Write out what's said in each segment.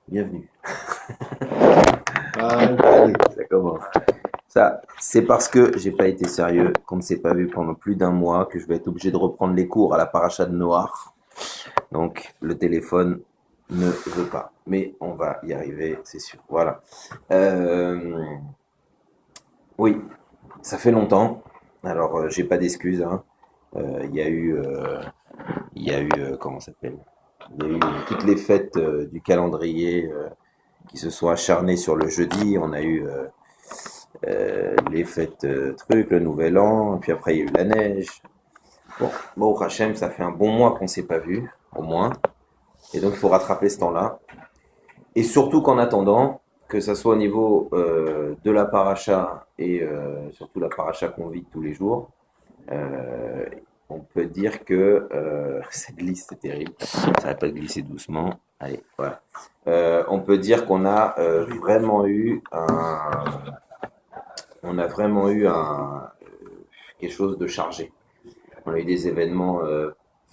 Bienvenue. Ah, Allez, ça commence. Ça, c'est parce que j'ai pas été sérieux, qu'on ne s'est pas vu pendant plus d'un mois, que je vais être obligé de reprendre les cours à la paracha de Noir. Donc, le téléphone ne veut pas. Mais on va y arriver, c'est sûr. Voilà. Euh, oui, ça fait longtemps. Alors, j'ai pas d'excuses, hein. Il y a eu, comment ça s'appelle? Il y a eu toutes les fêtes du calendrier qui se sont acharnées sur le jeudi. On a eu les fêtes trucs, le nouvel an, puis après il y a eu la neige. Bon, au Hachem, ça fait un bon mois qu'on s'est pas vu, au moins. Et donc il faut rattraper ce temps-là. Et surtout qu'en attendant, que ça soit au niveau de la paracha et surtout la paracha qu'on vit tous les jours, euh, on peut dire que ça glisse, c'est terrible. Ça va pas glisser doucement. Allez, voilà. On peut dire qu'on a vraiment eu quelque chose de chargé. On a eu des événements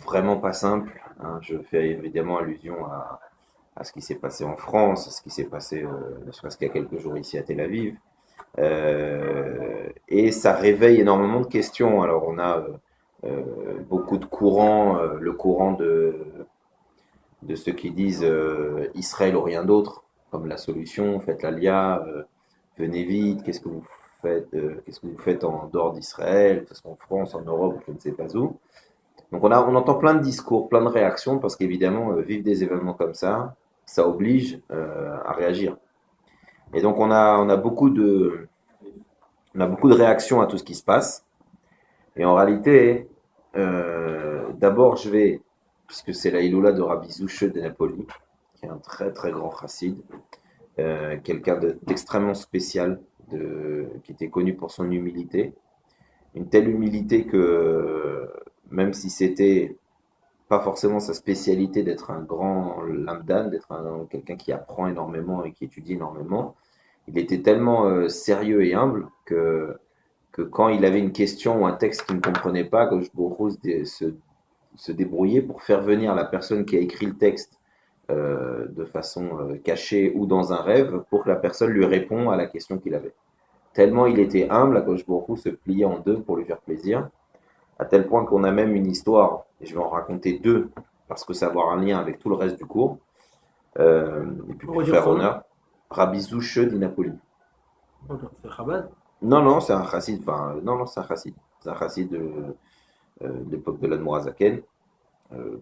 vraiment pas simples, hein. Je fais évidemment allusion à ce qui s'est passé en France, à ce qui s'est passé, ne serait-ce qu'il y a quelques jours ici à Tel Aviv. Et ça réveille énormément de questions. Alors on a beaucoup de courants, le courant de ceux qui disent Israël ou rien d'autre comme la solution, faites l'alia, venez vite, qu'est-ce que vous faites en dehors d'Israël, parce qu'en France, en Europe, je ne sais pas où. Donc on entend plein de discours, plein de réactions, parce qu'évidemment, vivre des événements comme ça oblige à réagir. Et donc on a beaucoup de réactions à tout ce qui se passe. Et en réalité, d'abord puisque c'est la Iloula de Rabbi Zouche de Napoli, qui est un très très grand chassid, quelqu'un d'extrêmement spécial, qui était connu pour son humilité. Une telle humilité que même si c'était pas forcément sa spécialité d'être un grand lamdan, quelqu'un qui apprend énormément et qui étudie énormément, il était tellement sérieux et humble que quand il avait une question ou un texte qu'il ne comprenait pas, Gauche se débrouillait pour faire venir la personne qui a écrit le texte de façon cachée ou dans un rêve pour que la personne lui réponde à la question qu'il avait. Tellement il était humble, Akadosh Baruch Hu se pliait en deux pour lui faire plaisir, à tel point qu'on a même une histoire, et je vais en raconter deux, parce que ça va avoir un lien avec tout le reste du cours, et puis on pour redire faire son nom. honneur, Rabbi Zouche di Napoli. C'est Chabad. Non, non, c'est un chassid, enfin, non, non, c'est un chassid. C'est un chassid de l'époque de l'Admorazaken,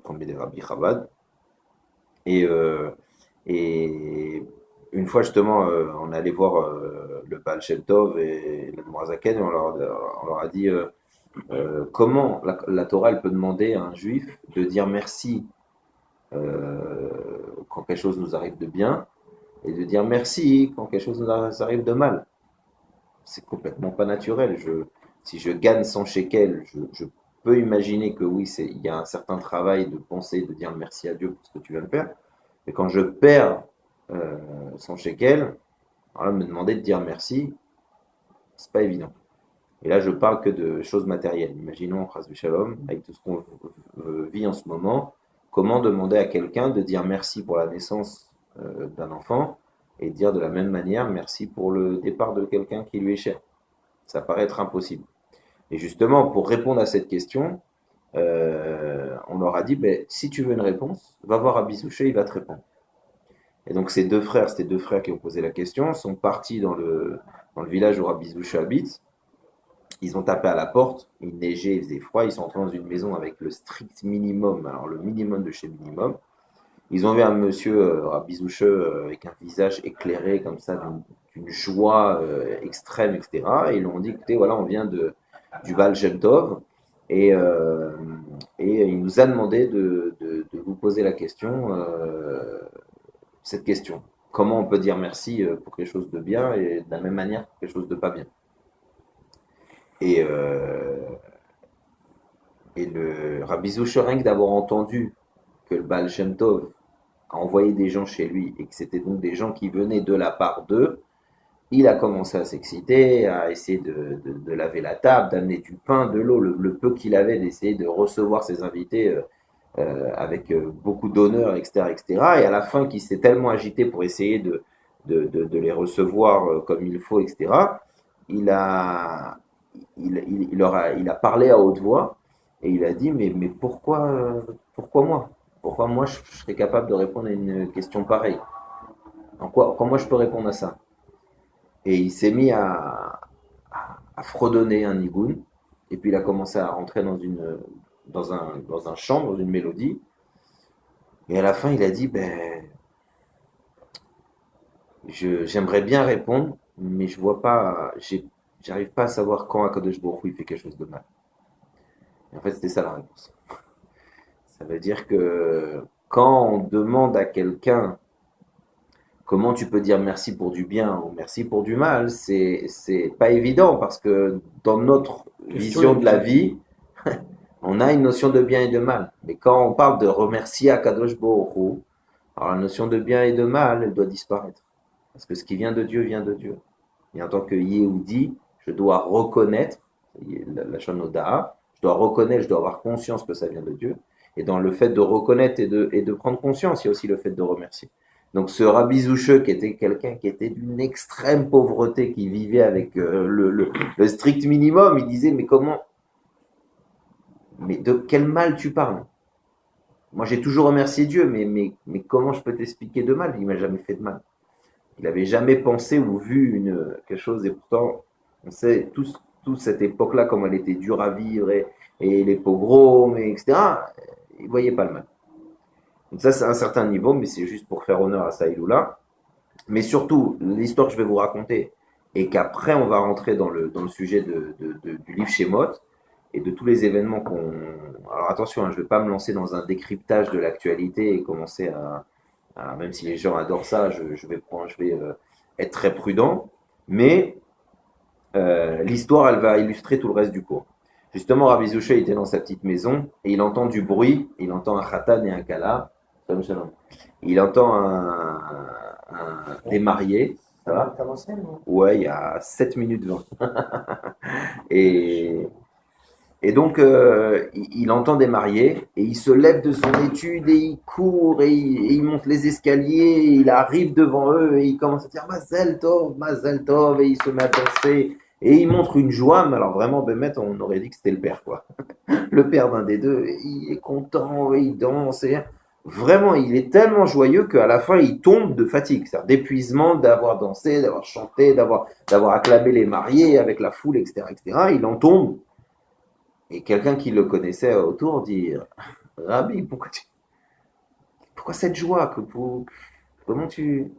premier des Rabbi Chabad. Et, et une fois, justement, on est allé voir le Baal Shem Tov et l'Admorazaken, et on leur a dit comment la Torah elle peut demander à un juif de dire merci quand quelque chose nous arrive de bien et de dire merci quand quelque chose nous arrive de mal. C'est complètement pas naturel. Si je gagne 100 shekels, je peux imaginer que oui, il y a un certain travail de penser, de dire merci à Dieu pour ce que tu viens de faire. Mais quand je perds 100 shekels, alors là, me demander de dire merci, c'est pas évident. Et là, je parle que de choses matérielles. Imaginons, Chas Shalom, avec tout ce qu'on vit en ce moment, comment demander à quelqu'un de dire merci pour la naissance d'un enfant et dire de la même manière merci pour le départ de quelqu'un qui lui est cher. Ça paraît être impossible. Et justement, pour répondre à cette question, on leur a dit, ben, si tu veux une réponse, va voir Rabbi Souché, il va te répondre. Et donc c'était deux frères qui ont posé la question, sont partis dans le village où Rabbi Souché habite. Ils ont tapé à la porte, il neigeait, il faisait froid, ils sont entrés dans une maison avec le strict minimum, alors le minimum de chez minimum. Ils ont vu un monsieur Rabbi Souché avec un visage éclairé comme ça, d'une joie extrême, etc. Et ils lui ont dit, écoutez, voilà, on vient du Baal Shem Tov, et, euh, et il nous a demandé de vous poser la question, cette question. Comment on peut dire merci pour quelque chose de bien et de la même manière pour quelque chose de pas bien. Et, le Rabbi Zouchereng d'avoir entendu que le Baal Shem Tov a envoyé des gens chez lui et que c'était donc des gens qui venaient de la part d'eux, il a commencé à s'exciter, à essayer de laver la table, d'amener du pain, de l'eau, le peu qu'il avait, d'essayer de recevoir ses invités avec beaucoup d'honneur, etc., etc. Et à la fin, qui s'est tellement agité pour essayer de les recevoir comme il faut, etc., il a, il a parlé à haute voix et il a dit, mais pourquoi moi? Pourquoi moi je serais capable de répondre à une question pareille? Quand moi je peux répondre à ça? Et il s'est mis à fredonner un nigoun, et puis il a commencé à rentrer dans un chant, dans une mélodie, et à la fin il a dit, ben, j'aimerais bien répondre, mais je vois pas, j'arrive pas à savoir quand Akadosh Baruch Hu, il fait quelque chose de mal. Et en fait, c'était ça la réponse. Ça veut dire que quand on demande à quelqu'un comment tu peux dire merci pour du bien ou merci pour du mal, c'est pas évident parce que dans notre Question est vision de la bizarre. vie, on a une notion de bien et de mal. Mais quand on parle de remercier Akadosh Baruch Hu, alors la notion de bien et de mal, elle doit disparaître. Parce que ce qui vient de Dieu vient de Dieu. Et en tant que Yehudi, je dois reconnaître, la Shonoda'a, je dois reconnaître, je dois avoir conscience que ça vient de Dieu. Et dans le fait de reconnaître et de prendre conscience, il y a aussi le fait de remercier. Donc ce Rabbi Zoucheux, qui était quelqu'un qui était d'une extrême pauvreté, qui vivait avec le strict minimum, il disait, mais comment, mais de quel mal tu parles? Moi j'ai toujours remercié Dieu, mais comment je peux t'expliquer de mal? Il m'a jamais fait de mal. Il n'avait jamais pensé ou vu quelque chose, et pourtant, on sait toute cette époque-là, comme elle était dure à vivre, et les pogroms, etc., il ne voyait pas le mal. Donc ça, c'est un certain niveau, mais c'est juste pour faire honneur à Saïloula. Mais surtout, l'histoire que je vais vous raconter, et qu'après, on va rentrer dans le sujet du livre Shemot, et de tous les événements qu'on... Alors attention, hein, je ne vais pas me lancer dans un décryptage de l'actualité et commencer même si les gens adorent ça, je vais être très prudent, mais l'histoire, elle va illustrer tout le reste du cours. Justement, Rabbi Zouché était dans sa petite maison et il entend du bruit, il entend un khatan et un kala, il entend des mariés, ça va? Ouais, il y a 7 minutes 20. Et, Et donc, il entend des mariés et il se lève de son étude et il court et il monte les escaliers. Et il arrive devant eux et il commence à dire Mazel Tov, et il se met à danser et il montre une joie. Mais alors, vraiment, Bémet, on aurait dit que c'était le père, quoi. Le père d'un des deux, il est content et il danse. Et vraiment, il est tellement joyeux qu'à la fin, il tombe de fatigue, c'est-à-dire d'épuisement d'avoir dansé, d'avoir chanté, d'avoir acclamé les mariés avec la foule, etc., etc. Il en tombe. Et quelqu'un qui le connaissait autour dit Rabbi, pourquoi cette joie comment tu. Il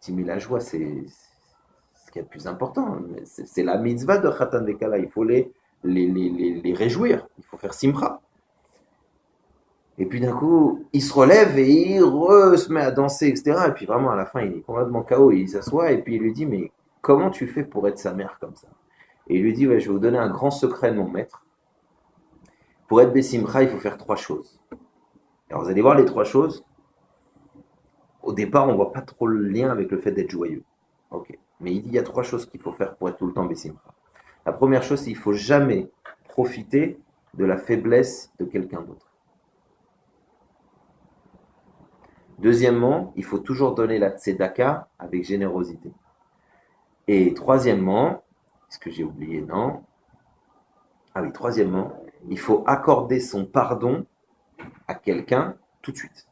dit mais la joie, c'est ce qui est le plus important. C'est la mitzvah de Khatan Dekala. Il faut les réjouir. Il faut faire simcha. Et puis d'un coup, il se relève et se met à danser, etc. Et puis vraiment, à la fin, il est complètement KO. Il s'assoit et puis il lui dit mais comment tu fais pour être sa mère comme ça? Et il lui dit ouais, je vais vous donner un grand secret de mon maître. Pour être Bessimcha, il faut faire 3 choses. Alors vous allez voir les 3 choses. Au départ, on ne voit pas trop le lien avec le fait d'être joyeux. Ok. Mais il dit il y a 3 choses qu'il faut faire pour être tout le temps Bessimcha. La première chose, c'est qu'il ne faut jamais profiter de la faiblesse de quelqu'un d'autre. Deuxièmement, il faut toujours donner la tzedaka avec générosité. Et troisièmement, est-ce que j'ai oublié? Non. Ah oui, troisièmement, il faut accorder son pardon à quelqu'un tout de suite.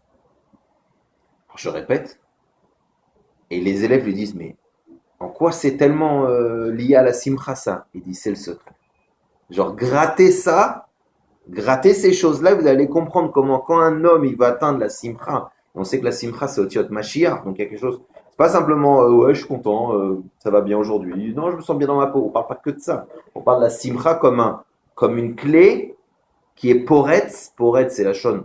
Alors, je répète, et les élèves lui disent, mais en quoi c'est tellement lié à la simcha ça? Il dit, c'est le secret. Genre, gratter ces choses-là, vous allez comprendre comment quand un homme il va atteindre la simcha, on sait que la simcha c'est Otiot Mashiach, donc il y a quelque chose, c'est pas simplement ouais je suis content, ça va bien aujourd'hui, non je me sens bien dans ma peau, on parle pas que de ça, on parle de la simcha comme une clé qui est poretz c'est la chaîne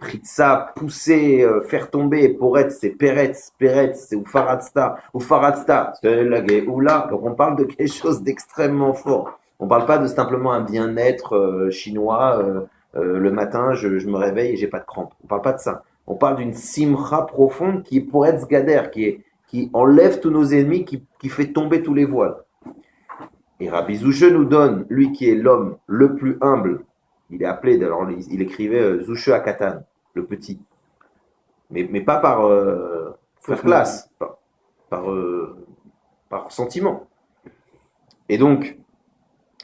pritza, pousser, faire tomber, poretz c'est peretz c'est ufaratsta, c'est la geoula, donc on parle de quelque chose d'extrêmement fort. On ne parle pas de simplement un bien-être chinois. Le matin, je me réveille et j'ai pas de crampes. On ne parle pas de ça. On parle d'une simcha profonde qui est pour être gader, qui enlève tous nos ennemis, qui fait tomber tous les voiles. Et Rabbi Zouche nous donne, lui qui est l'homme le plus humble, Il est appelé, alors il écrivait Zushe Akatan, le petit. Mais pas par faire classe, par, par sentiment. Et donc,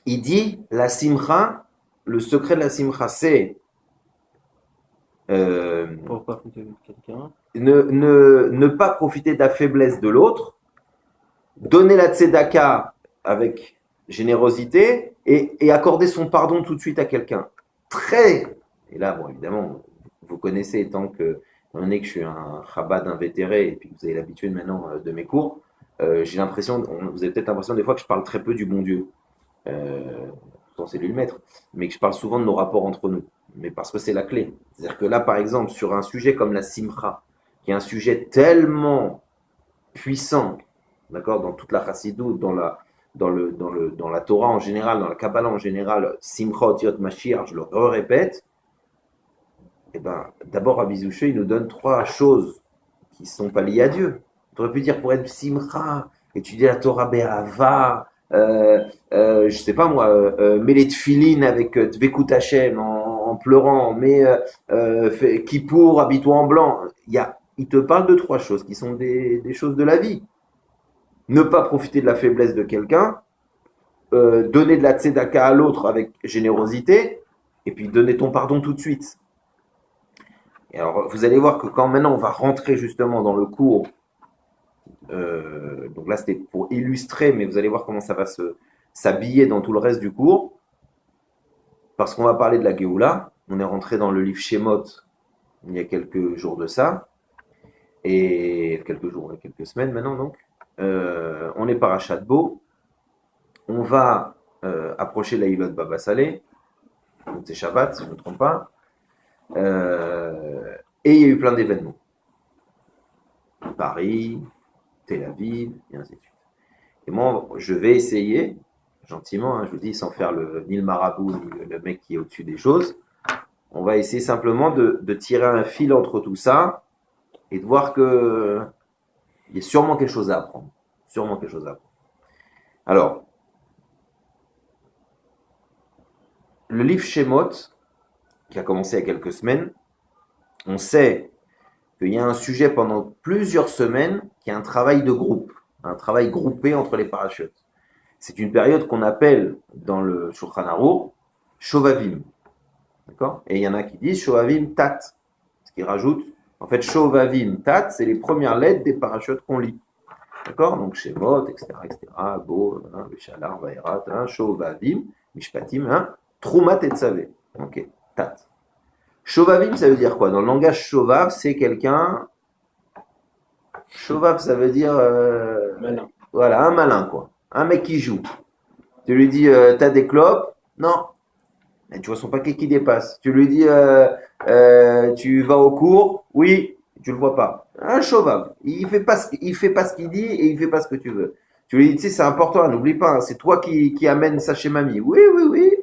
il dit la simcha, le secret de la simcha, c'est Pour pas foutre avec quelqu'un. ne pas profiter de la faiblesse de l'autre, donner la tzedaka avec générosité et accorder son pardon tout de suite à quelqu'un. Très, et là, bon, évidemment, vous connaissez, étant donné que je suis un Chabad invétéré et puis que vous avez l'habitude maintenant de mes cours, j'ai l'impression, vous avez peut-être l'impression des fois que je parle très peu du bon Dieu. Pourtant c'est lui le maître, mais que je parle souvent de nos rapports entre nous. Mais parce que c'est la clé. C'est-à-dire que là, par exemple, sur un sujet comme la simcha, qui est un sujet tellement puissant, d'accord, dans toute la chassidoute, dans la Torah en général, dans la Kabbalah en général, simcha yot Mashiach, je le répète, eh ben, d'abord Rabbi Zouché, il nous donne trois choses qui ne sont pas liées à Dieu. Tu aurais pu dire pour être simcha, étudier la Torah Be'ava, je sais pas moi, mets les tefilines avec Tvekut Hashem en pleurant, mais Kippour, habille-toi en blanc. Il te parle de trois choses qui sont des choses de la vie. Ne pas profiter de la faiblesse de quelqu'un, donner de la tzedaka à l'autre avec générosité, et puis donner ton pardon tout de suite. Et alors, vous allez voir que quand maintenant on va rentrer justement dans le cours, donc là c'était pour illustrer, mais vous allez voir comment ça va s'habiller dans tout le reste du cours, parce qu'on va parler de la Géoula. On est rentré dans le livre Shemot il y a quelques jours de ça, et quelques semaines maintenant donc. On est parachat Bo, on va approcher la Hilot Baba Salé, donc c'est Shabbat si je ne me trompe pas, et il y a eu plein d'événements. Paris, Tel Aviv, et ainsi de suite. Et moi, je vais essayer, gentiment, hein, je vous dis, sans faire ni le marabout, ni le mec qui est au-dessus des choses, on va essayer simplement de tirer un fil entre tout ça et de voir que il y a sûrement quelque chose à apprendre. Sûrement quelque chose à apprendre. Alors, le livre Shemot, qui a commencé il y a quelques semaines, on sait qu'il y a un sujet pendant plusieurs semaines qui est un travail de groupe, un travail groupé entre les parachutes. C'est une période qu'on appelle dans le Shulchan Aruch Shovavim. D'accord? Et il y en a qui disent Shovavim Tat, ce qui rajoute, en fait, Shovavim Tat, c'est les premières lettres des parachutes qu'on lit. D'accord? Donc Shemot, etc., Bo, Veshalar, Vaerat, Shovavim, Mishpatim, Trumat et Tzavé. Ok, Tat. Shovavim, ça veut dire quoi? Dans le langage Shovav, c'est quelqu'un. Shovav, ça veut dire. Malin. Voilà, un malin, quoi. Un mec qui joue. Tu lui dis, t'as des clopes? Non. Et tu vois son paquet qui dépasse. Tu lui dis, tu vas au cours? Oui. Tu le vois pas. Un Shovav. Il fait pas ce qu'il dit et il fait pas ce que tu veux. Tu lui dis, tu sais, c'est important, n'oublie pas, hein, c'est toi qui amène ça chez mamie. Oui, oui, oui.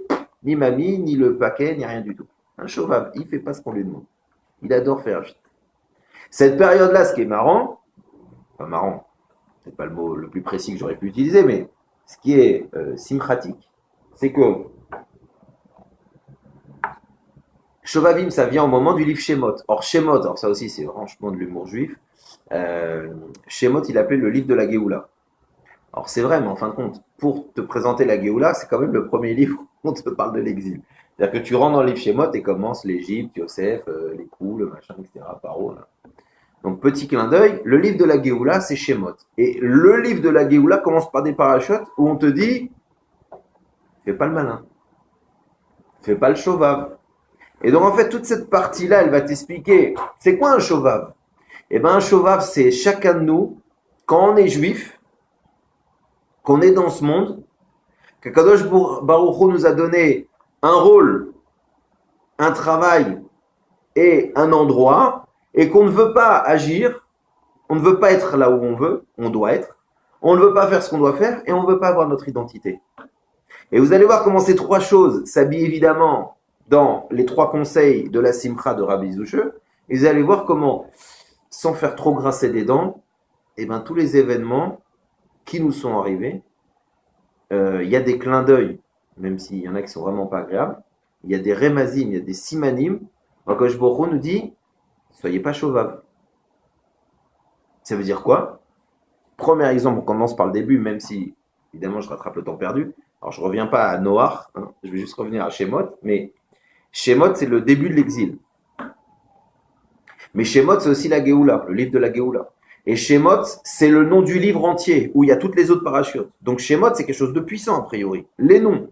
Ni mamie, ni le paquet, ni rien du tout. Un Shovav, il fait pas ce qu'on lui demande. Il adore faire. Cette période-là, ce qui est marrant, pas marrant, c'est pas le mot le plus précis que j'aurais pu utiliser, mais ce qui est simchatique, c'est que Shovavim, ça vient au moment du livre Shemot. Or, Shemot, alors ça aussi, c'est franchement de l'humour juif. Shemot, il appelait le livre de la Géoula. Alors, c'est vrai, mais en fin de compte, pour te présenter la Géoula, c'est quand même le premier livre où on te parle de l'exil. C'est-à-dire que tu rentres dans le livre Shemot et commence l'Égypte, Yosef, les coups, le machin, etc., Paro, là. Donc, petit clin d'œil, le livre de la Géoula, c'est Shemot. Et le livre de la Géoula commence par des parachutes où on te dit fais pas le malin, fais pas le shovav. Et donc, en fait, toute cette partie-là, elle va t'expliquer c'est quoi un shovav? Eh bien, un shovav, c'est chacun de nous, quand on est juif, qu'on est dans ce monde, que Kadosh Baruch Hu nous a donné un rôle, un travail et un endroit, et qu'on ne veut pas agir, on ne veut pas être là où on doit être, on ne veut pas faire ce qu'on doit faire, et on ne veut pas avoir notre identité. Et vous allez voir comment ces trois choses s'habillent évidemment dans les trois conseils de la Simcha de Rabbi Zouche, et vous allez voir comment, sans faire trop grincer des dents, eh ben, tous les événements qui nous sont arrivés, il y a des clins d'œil, même s'il y en a qui sont vraiment pas agréables, il y a des remazim, il y a des simanim. Akadosh Baruch Hu nous dit, soyez pas chauvaves. Ça veut dire quoi? Premier exemple, on commence par le début, même si, évidemment, je rattrape le temps perdu. Alors, je ne reviens pas à Noach, hein, je vais juste revenir à Shemot, mais Shemot, c'est le début de l'exil. Mais Shemot, c'est aussi la Géoula, le livre de la Géoula. Et Shemot, c'est le nom du livre entier, où il y a toutes les autres parachutes. Donc Shemot, c'est quelque chose de puissant, a priori. Les noms.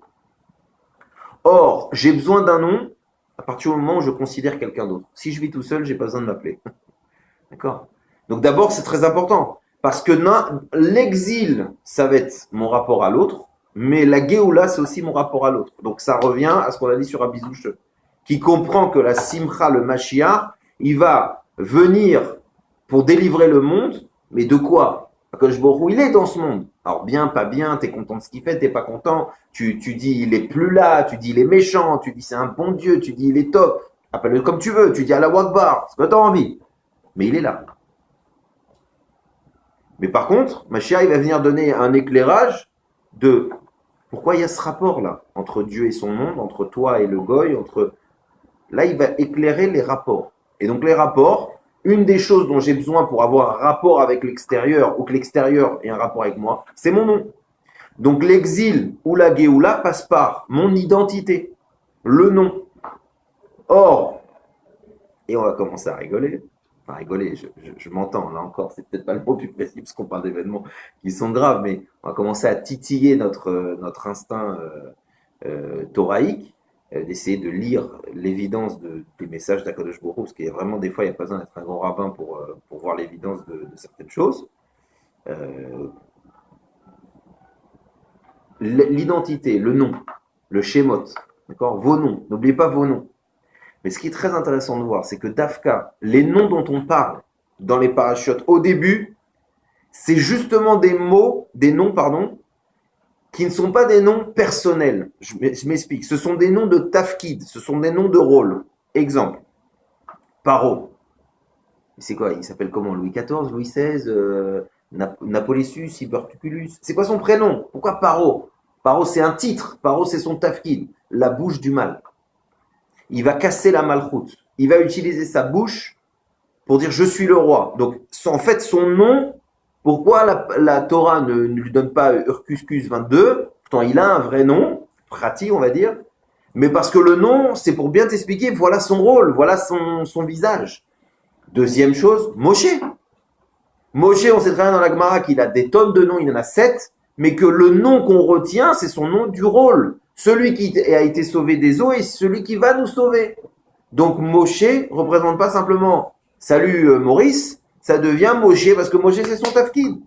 Or, j'ai besoin d'un nom à partir du moment où je considère quelqu'un d'autre. Si je vis tout seul, j'ai pas besoin de m'appeler. D'accord? Donc d'abord, c'est très important. Parce que l'exil, ça va être mon rapport à l'autre, mais la Géoula, c'est aussi mon rapport à l'autre. Donc ça revient à ce qu'on a dit sur Abizouche, qui comprend que la Simcha, le Mashiach, il va venir pour délivrer le monde, mais de quoi? Akadosh Baruch Hu, il est dans ce monde. Alors bien, pas bien, t'es content de ce qu'il fait, t'es pas content, tu dis il est plus là, tu dis il est méchant, tu dis c'est un bon Dieu, tu dis il est top, appelle-le comme tu veux, tu dis Allah Akbar, ce que t'as envie, mais il est là. Mais par contre, Mashiach, il va venir donner un éclairage de pourquoi il y a ce rapport-là entre Dieu et son monde, entre toi et le goy, entre... Là, il va éclairer les rapports. Et donc les rapports, une des choses dont j'ai besoin pour avoir un rapport avec l'extérieur, ou que l'extérieur ait un rapport avec moi, c'est mon nom. Donc l'exil ou la Géoula passe par mon identité, le nom. Or, et on va commencer à rigoler, enfin rigoler, je m'entends, là encore, c'est peut-être pas le mot plus précis parce qu'on parle d'événements qui sont graves, mais on va commencer à titiller notre instinct thoraïque, d'essayer de lire l'évidence des messages d'Akadosh Baruch Hu, parce qu'il y a vraiment des fois, il n'y a pas besoin d'être un grand rabbin pour voir l'évidence de certaines choses. L'identité, le nom, le Shemot, d'accord, vos noms, n'oubliez pas vos noms. Mais ce qui est très intéressant de voir, c'est que Dafka, les noms dont on parle dans les parachutes au début, c'est justement des noms, qui ne sont pas des noms personnels. Je m'explique. Ce sont des noms de tafkid, ce sont des noms de rôle. Exemple, Paro. C'est quoi? Il s'appelle comment? Louis XIV, Louis XVI, Napolésus, Hypertuculus. C'est quoi son prénom? Pourquoi Paro? Paro, c'est un titre. Paro, c'est son tafkid, la bouche du mal. Il va casser la malchoute. Il va utiliser sa bouche pour dire je suis le roi. Donc, en fait, son nom, pourquoi la Torah ne lui donne pas Urcuscus 22? Pourtant, il a un vrai nom, pratique, on va dire. Mais parce que le nom, c'est pour bien t'expliquer, voilà son rôle, voilà son visage. Deuxième chose, Moshe. Moshe, on sait très bien dans la Gemara qu'il a des tonnes de noms, il en a 7, mais que le nom qu'on retient, c'est son nom du rôle. Celui qui a été sauvé des eaux et celui qui va nous sauver. Donc Moshe ne représente pas simplement salut Maurice, ça devient Moshe parce que Moshe c'est son tafkid.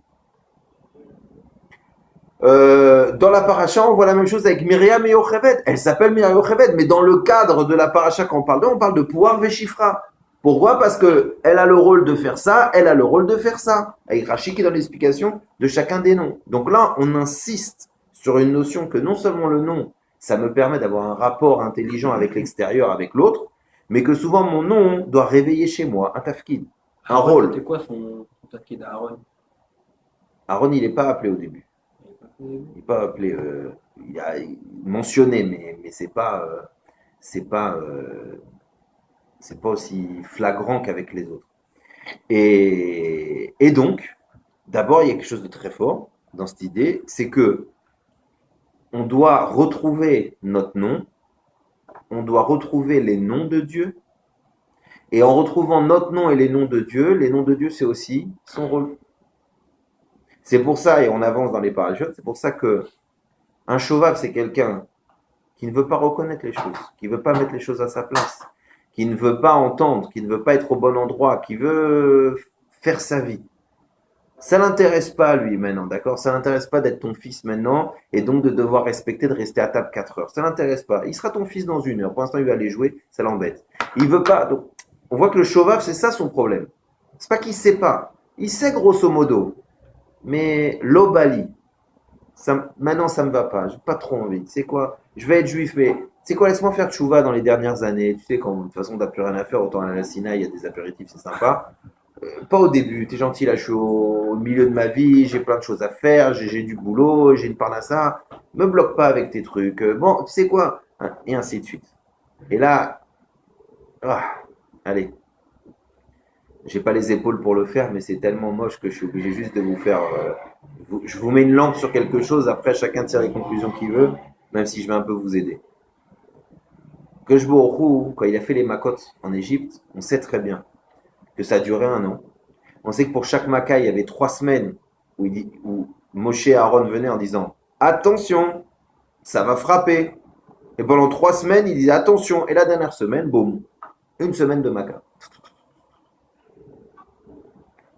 Dans la paracha, on voit la même chose avec Myriam et Yocheved. Elle s'appelle Myriam et Yocheved, mais dans le cadre de la paracha quand on parle de pouvoir Véchifra. Pourquoi? Parce qu'elle a le rôle de faire ça, elle a le rôle de faire ça. Avec Rashi qui donne l'explication de chacun des noms. Donc là, on insiste sur une notion que non seulement le nom, ça me permet d'avoir un rapport intelligent avec l'extérieur, avec l'autre, mais que souvent mon nom doit réveiller chez moi un tafkid, un rôle. C'était quoi son tafkid à Aaron? Aaron, il n'est pas appelé au début. Il n'est pas appelé, il a mentionné, mais c'est pas aussi flagrant qu'avec les autres. Et donc, d'abord, il y a quelque chose de très fort dans cette idée, c'est que on doit retrouver notre nom, on doit retrouver les noms de Dieu, et en retrouvant notre nom et les noms de Dieu, c'est aussi son rôle. C'est pour ça, et on avance dans les parachutes, c'est pour ça que un shovav, c'est quelqu'un qui ne veut pas reconnaître les choses, qui ne veut pas mettre les choses à sa place, qui ne veut pas entendre, qui ne veut pas être au bon endroit, qui veut faire sa vie. Ça l'intéresse pas, lui, maintenant, d'accord? Ça l'intéresse pas d'être ton fils maintenant et donc de devoir respecter, de rester à table 4 heures. Ça l'intéresse pas. Il sera ton fils dans 1 heure. Pour l'instant, il va aller jouer, ça l'embête. Il veut pas. Donc, on voit que le shovav, c'est ça son problème. C'est pas qu'il sait pas. Il sait grosso modo. Mais l'obali, maintenant, ça me va pas. J'ai pas trop envie. Tu sais quoi? Je vais être juif, mais tu sais quoi? Laisse-moi faire tchouva dans les dernières années. Tu sais, quand de toute façon, t'as plus rien à faire, autant à la Sinaï, il y a des apéritifs, c'est sympa. Pas au début, t'es gentil, là je suis au milieu de ma vie, j'ai plein de choses à faire, j'ai du boulot, j'ai une parnassa, me bloque pas avec tes trucs, bon, tu sais quoi, et ainsi de suite. Et là, ah, allez, j'ai pas les épaules pour le faire, mais c'est tellement moche que je suis obligé juste de vous faire. Je vous mets une lampe sur quelque chose, après chacun tire les conclusions qu'il veut, même si je vais un peu vous aider. Keshbo, quand il a fait les makotes en Égypte, on sait très bien que ça a duré 1 an. On sait que pour chaque Maca, il y avait 3 semaines où Moshe et Aaron venaient en disant attention, ça va frapper. Et pendant 3 semaines, il disait attention. Et la dernière semaine, boum, une semaine de Maca.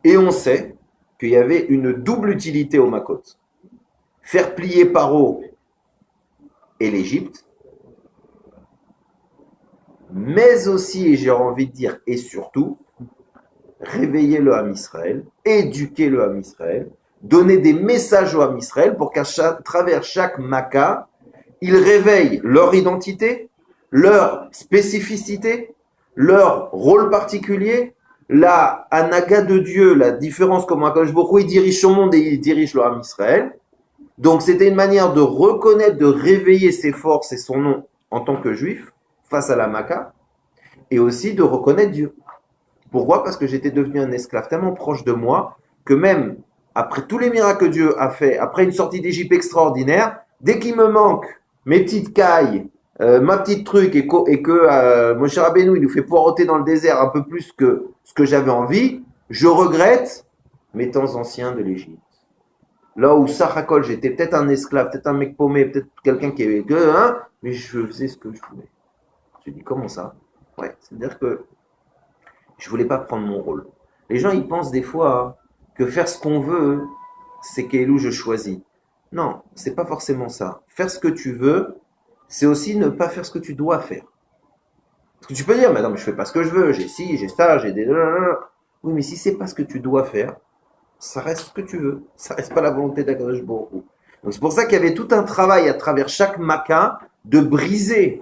Et on sait qu'il y avait une double utilité au Makot. Faire plier Paro et l'Égypte, mais aussi, et j'ai envie de dire, et surtout, réveiller le Ham Israël, éduquer le Ham Israël, donner des messages au Ham Israël pour qu'à travers chaque Maca, ils réveillent leur identité, leur spécificité, leur rôle particulier, la anaga de Dieu, la différence comment Akadosh Baruch Hu, il dirige son monde et il dirige le Ham Israël. Donc c'était une manière de reconnaître, de réveiller ses forces et son nom en tant que juif face à la Maca, et aussi de reconnaître Dieu. Pourquoi? Parce que j'étais devenu un esclave tellement proche de moi que même après tous les miracles que Dieu a fait, après une sortie d'Égypte extraordinaire, dès qu'il me manque mes petites cailles, ma petite truc, et que mon cher Rabbeinu, il nous fait poireauter dans le désert un peu plus que ce que j'avais envie, je regrette mes temps anciens de l'Égypte. Là où Sachakol, j'étais peut-être un esclave, peut-être un mec paumé, peut-être quelqu'un qui avait que, hein, mais je faisais ce que je voulais. Je dis, comment ça? Ouais, c'est-à-dire que je voulais pas prendre mon rôle. Les gens, ils pensent des fois que faire ce qu'on veut, c'est qu'Elou, je choisis. Non, c'est pas forcément ça. Faire ce que tu veux, c'est aussi ne pas faire ce que tu dois faire. Parce que tu peux dire, madame, je fais pas ce que je veux, j'ai ci, j'ai ça, j'ai des. Oui, mais si c'est pas ce que tu dois faire, ça reste ce que tu veux. Ça reste pas la volonté d'Akadosh Baruch Hu. Donc c'est pour ça qu'il y avait tout un travail à travers chaque maca de briser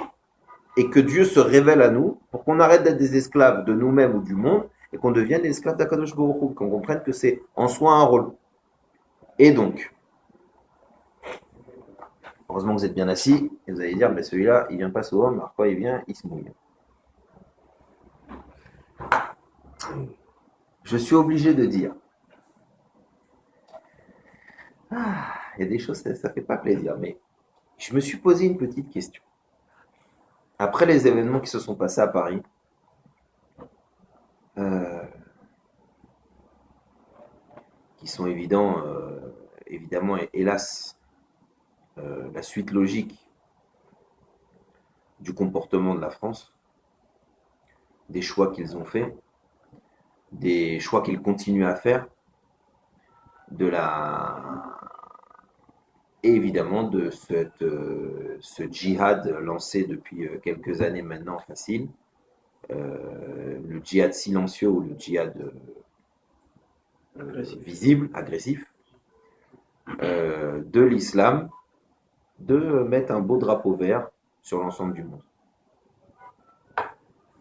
et que Dieu se révèle à nous pour qu'on arrête d'être des esclaves de nous-mêmes ou du monde et qu'on devienne des esclaves d'Akadosh Baruch Hu, qu'on comprenne que c'est en soi un rôle. Et donc, heureusement que vous êtes bien assis et vous allez dire, mais celui-là, il vient pas souvent, mais alors quoi il vient, il se mouille. Je suis obligé de dire, il y a des choses, ça ne fait pas plaisir, mais je me suis posé une petite question. Après les événements qui se sont passés à Paris, euh, qui sont évidemment, hélas, la suite logique du comportement de la France, des choix qu'ils ont faits, des choix qu'ils continuent à faire, de la et évidemment de ce djihad lancé depuis quelques années maintenant facile, le djihad silencieux ou le djihad visible, agressif, de l'islam, de mettre un beau drapeau vert sur l'ensemble du monde.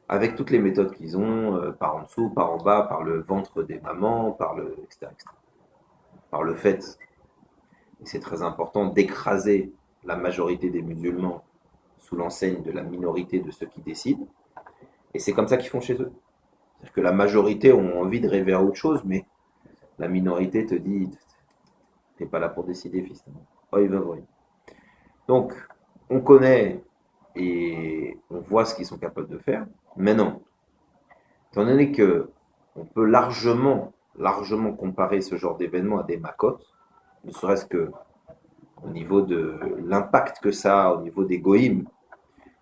Avec toutes les méthodes qu'ils ont, par en dessous, par en bas, par le ventre des mamans, etc., etc. Par le fait, et c'est très important, d'écraser la majorité des musulmans sous l'enseigne de la minorité de ceux qui décident. Et c'est comme ça qu'ils font chez eux. C'est-à-dire que la majorité ont envie de rêver à autre chose, mais la minorité te dit, t'es pas là pour décider, fils. Oh, il va voir. Donc, on connaît et on voit ce qu'ils sont capables de faire. Mais non, étant donné que on peut largement comparer ce genre d'événement à des macotes, ne serait-ce que au niveau de l'impact que ça a, au niveau des goïms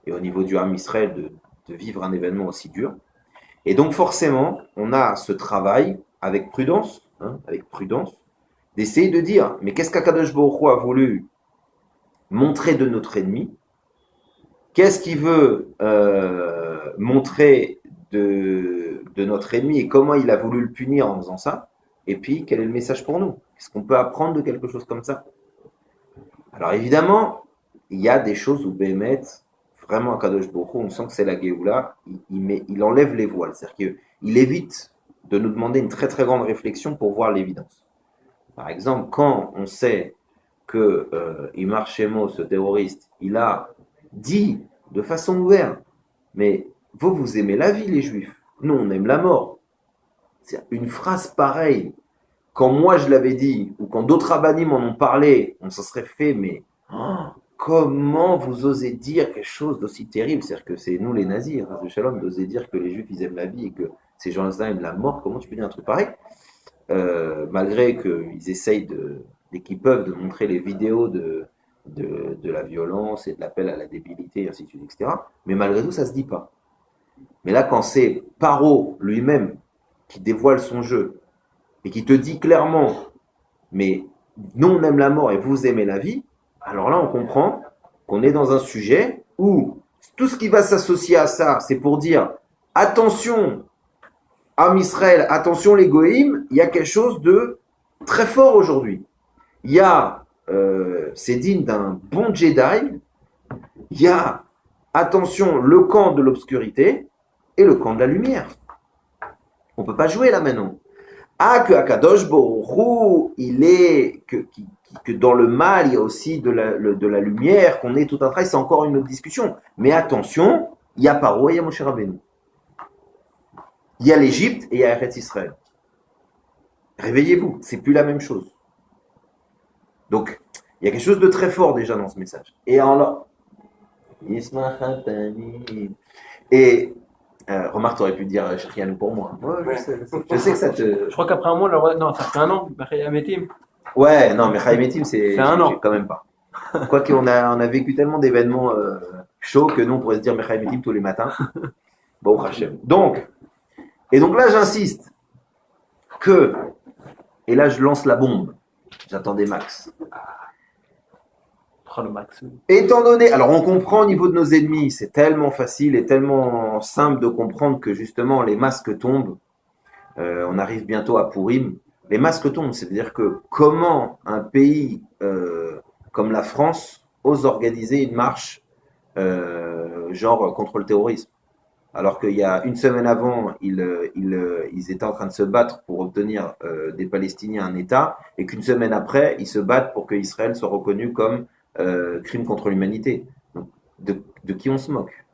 et au niveau du Ham Israël de vivre un événement aussi dur. Et donc forcément, on a ce travail avec prudence, d'essayer de dire, mais qu'est-ce qu'Akadosh Baruch Hu a voulu montrer de notre ennemi? Qu'est-ce qu'il veut montrer de notre ennemi et comment il a voulu le punir en faisant ça? Et puis, quel est le message pour nous? Est-ce qu'on peut apprendre de quelque chose comme ça? Alors évidemment, il y a des choses où Bémet, vraiment à Kadosh Baruch Hu, on sent que c'est la Géoula, il enlève les voiles, c'est-à-dire qu'il évite de nous demander une très très grande réflexion pour voir l'évidence. Par exemple, quand on sait que Imar Shemo, ce terroriste, il a dit de façon ouverte mais vous aimez la vie, les juifs. Nous, on aime la mort. C'est une phrase pareille. Quand moi je l'avais dit, ou quand d'autres rabbinim m'en ont parlé, on s'en serait fait, mais comment vous osez dire quelque chose d'aussi terrible? C'est-à-dire que c'est nous les nazis, de Shalom, d'oser dire que les juifs ils aiment la vie et que ces gens-là aiment la mort. Comment tu peux dire un truc pareil? Malgré qu'ils essayent dès qu'ils peuvent, de montrer les vidéos de la violence et de l'appel à la débilité, et ainsi de suite, etc. Mais malgré tout, ça ne se dit pas. Mais là, quand c'est Paro lui-même qui dévoile son jeu et qui te dit clairement, mais nous on aime la mort et vous aimez la vie, alors là on comprend qu'on est dans un sujet où tout ce qui va s'associer à ça, c'est pour dire attention, Am Israël, attention les goïms, il y a quelque chose de très fort aujourd'hui. Il y a, c'est digne d'un bon Jedi, il y a, attention, le camp de l'obscurité et le camp de la lumière. On ne peut pas jouer là maintenant. Ah, que Akadosh Borou, il est, que dans le mal, il y a aussi de la lumière, qu'on est tout un travail, c'est encore une autre discussion. Mais attention, il y a Paro et il y a Moshe Rabbeinu. Il y a l'Égypte et il y a Eretz Israël. Réveillez-vous, c'est plus la même chose. Donc, il y a quelque chose de très fort déjà dans ce message. Et alors, remarque, tu aurais pu dire Shrianou pour moi. Ouais, je sais que ça te. Je crois qu'après un mois, non, ça fait un an, Mechayametim. Ouais, non, mais Mechayametim, c'est un an. Quand même pas. Quoique, on a vécu tellement d'événements chauds que nous, on pourrait se dire Mechayametim tous les matins. Bon, Hachem. Donc là, j'insiste que, et là, je lance la bombe. J'attendais Max. Le max. Étant donné, alors on comprend au niveau de nos ennemis, c'est tellement facile et tellement simple de comprendre que justement les masques tombent. On arrive bientôt à Pourim. Les masques tombent, c'est-à-dire que comment un pays comme la France ose organiser une marche genre contre le terrorisme, alors qu'il y a une semaine avant, ils étaient en train de se battre pour obtenir des Palestiniens un État, et qu'une semaine après, ils se battent pour que Israël soit reconnu comme crime contre l'humanité. Donc, de qui on se moque?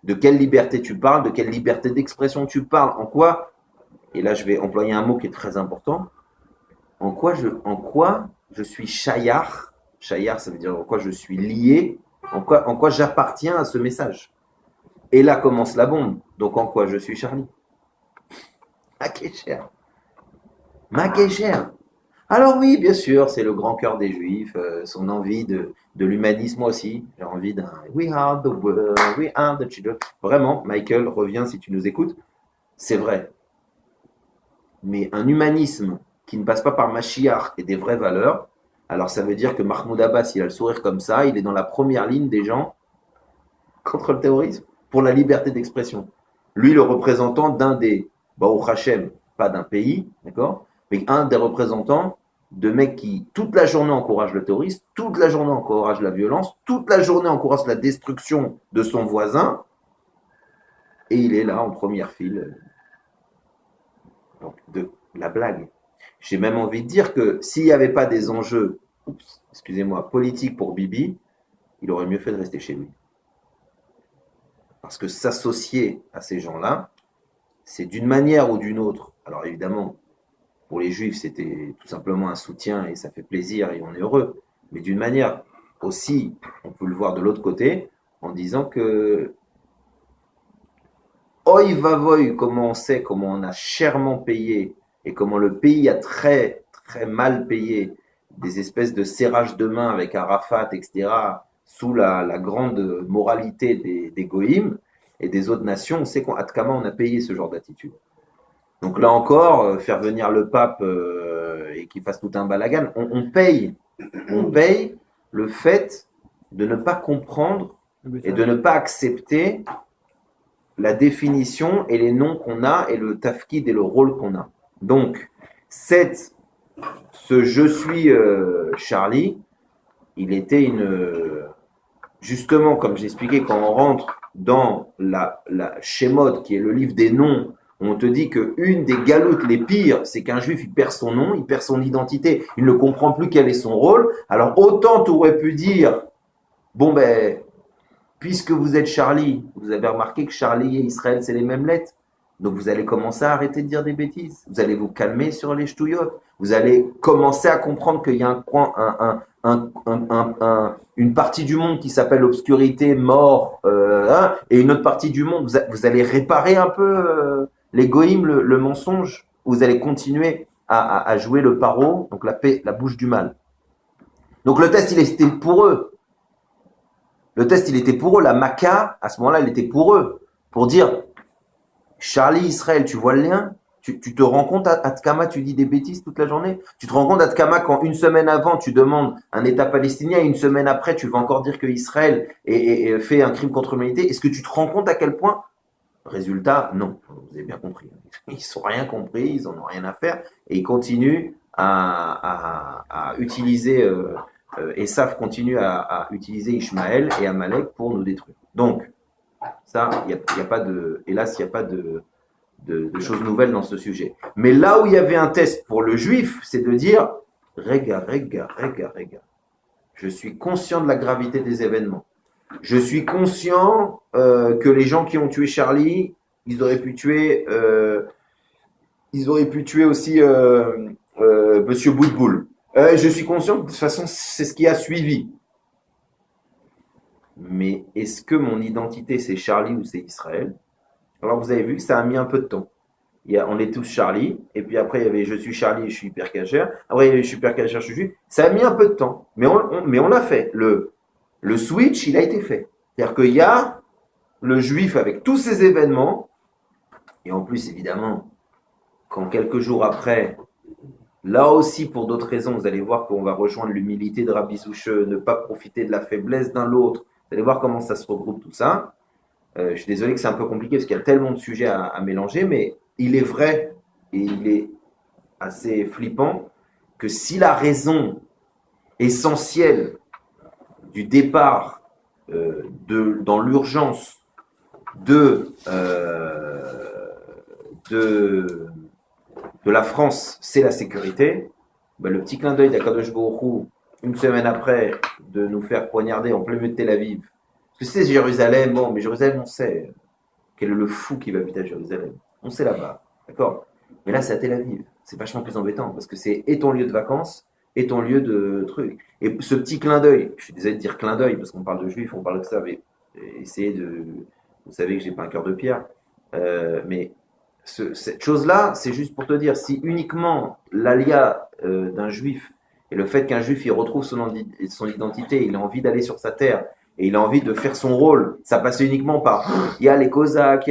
De quelle liberté tu parles? De quelle liberté d'expression tu parles? En quoi? Et là, je vais employer un mot qui est très important. En quoi je suis shayar? Shayar, ça veut dire en quoi je suis lié? En quoi j'appartiens à ce message? Et là commence la bombe. Donc en quoi je suis Charlie? Makécher. Alors oui, bien sûr, c'est le grand cœur des Juifs, son envie de l'humanisme, moi aussi. J'ai envie d'un We are the world, we are the children. Vraiment, Michael, reviens si tu nous écoutes. C'est vrai. Mais un humanisme qui ne passe pas par Mashiach et des vraies valeurs, alors ça veut dire que Mahmoud Abbas, il a le sourire comme ça, il est dans la première ligne des gens contre le terrorisme, pour la liberté d'expression. Lui, le représentant d'un des, Baruch Hashem, pas d'un pays, d'accord, mais un des représentants de mecs qui, toute la journée, encouragent le terrorisme, toute la journée encouragent la violence, toute la journée encouragent la destruction de son voisin, et il est là en première file. Donc, de la blague. J'ai même envie de dire que s'il n'y avait pas des enjeux, politiques pour Bibi, il aurait mieux fait de rester chez lui. Parce que s'associer à ces gens-là, c'est d'une manière ou d'une autre. Alors évidemment, pour les Juifs, c'était tout simplement un soutien et ça fait plaisir et on est heureux. Mais d'une manière aussi, on peut le voir de l'autre côté, en disant que oi vavoy, comment on sait, comment on a chèrement payé et comment le pays a très très mal payé des espèces de serrage de main avec Arafat, etc., sous la grande moralité des goïms et des autres nations, on sait qu'à Tkama, on a payé ce genre d'attitude. Donc là encore, faire venir le pape et qu'il fasse tout un balagan, on paye le fait de ne pas comprendre et de ne pas accepter la définition et les noms qu'on a et le tafkid et le rôle qu'on a. Donc, ce je suis Charlie, il était justement, comme j'expliquais, quand on rentre dans la Shemot, qui est le livre des noms, on te dit qu'une des galoutes les pires, c'est qu'un juif, il perd son nom, il perd son identité, il ne comprend plus quel est son rôle. Alors, autant tu aurais pu dire, bon ben, puisque vous êtes Charlie, vous avez remarqué que Charlie et Israël, c'est les mêmes lettres. Donc vous allez commencer à arrêter de dire des bêtises. Vous allez vous calmer sur les ch'touillottes. Vous allez commencer à comprendre qu'il y a un coin, une partie du monde qui s'appelle obscurité, mort, et une autre partie du monde. Vous allez réparer un peu l'égoïme, le mensonge. Vous allez continuer à jouer le paro, donc la bouche du mal. Donc le test, il était pour eux. Le test, il était pour eux. La Maca, à ce moment-là, il était pour eux. Pour dire, Charlie, Israël, tu vois le lien? Tu te rends compte, à Tkama, tu dis des bêtises toute la journée? Tu te rends compte, à Tkama, quand une semaine avant, tu demandes un État palestinien, et une semaine après, tu vas encore dire que Israël fait un crime contre l'humanité? Est-ce que tu te rends compte à quel point? Résultat, non. Vous avez bien compris. Ils n'ont rien compris, ils n'en ont rien à faire, et ils continuent à utiliser, Esav continue à utiliser Ishmaël et Amalek pour nous détruire. Donc, ça, il y a pas de, hélas, il n'y a pas de choses nouvelles dans ce sujet. Mais là où il y avait un test pour le juif, c'est de dire, rega. Je suis conscient de la gravité des événements. Je suis conscient que les gens qui ont tué Charlie, ils auraient pu tuer aussi Monsieur Boutboul. Je suis conscient que de toute façon, c'est ce qui a suivi. Mais est-ce que mon identité, c'est Charlie ou c'est Israël? Alors vous avez vu que ça a mis un peu de temps. On est tous Charlie, et puis après il y avait je suis Charlie, je suis hyper cachère. Après il y avait je suis hyper cachère, je suis juif. Ça a mis un peu de temps, mais on l'a fait. Le switch, il a été fait. C'est-à-dire qu'il y a le juif avec tous ces événements, et en plus évidemment, quand quelques jours après, là aussi pour d'autres raisons, vous allez voir qu'on va rejoindre l'humilité de Rabbi Soucheux, ne pas profiter de la faiblesse d'un l'autre. Vous allez voir comment ça se regroupe tout ça. Je suis désolé que c'est un peu compliqué parce qu'il y a tellement de sujets à mélanger, mais il est vrai et il est assez flippant que si la raison essentielle du départ dans l'urgence de la France, c'est la sécurité, ben le petit clin d'œil d'Akadosh Baruch Hu, une semaine après, de nous faire poignarder en plein milieu de Tel Aviv. Parce que c'est Jérusalem, bon, mais Jérusalem, on sait quel est le fou qui va habiter à Jérusalem. On sait là-bas, d'accord? Mais là, c'est à Tel Aviv. C'est vachement plus embêtant parce que c'est et ton lieu de vacances et ton lieu de truc. Et ce petit clin d'œil, je suis désolé de dire clin d'œil parce qu'on parle de juifs, on parle de ça, mais essayez de. Vous savez que j'ai pas un cœur de pierre, mais cette chose-là, c'est juste pour te dire, si uniquement l'alia d'un juif et le fait qu'un juif il retrouve son identité, il a envie d'aller sur sa terre et il a envie de faire son rôle, ça passe uniquement par il y a les Cosaques, il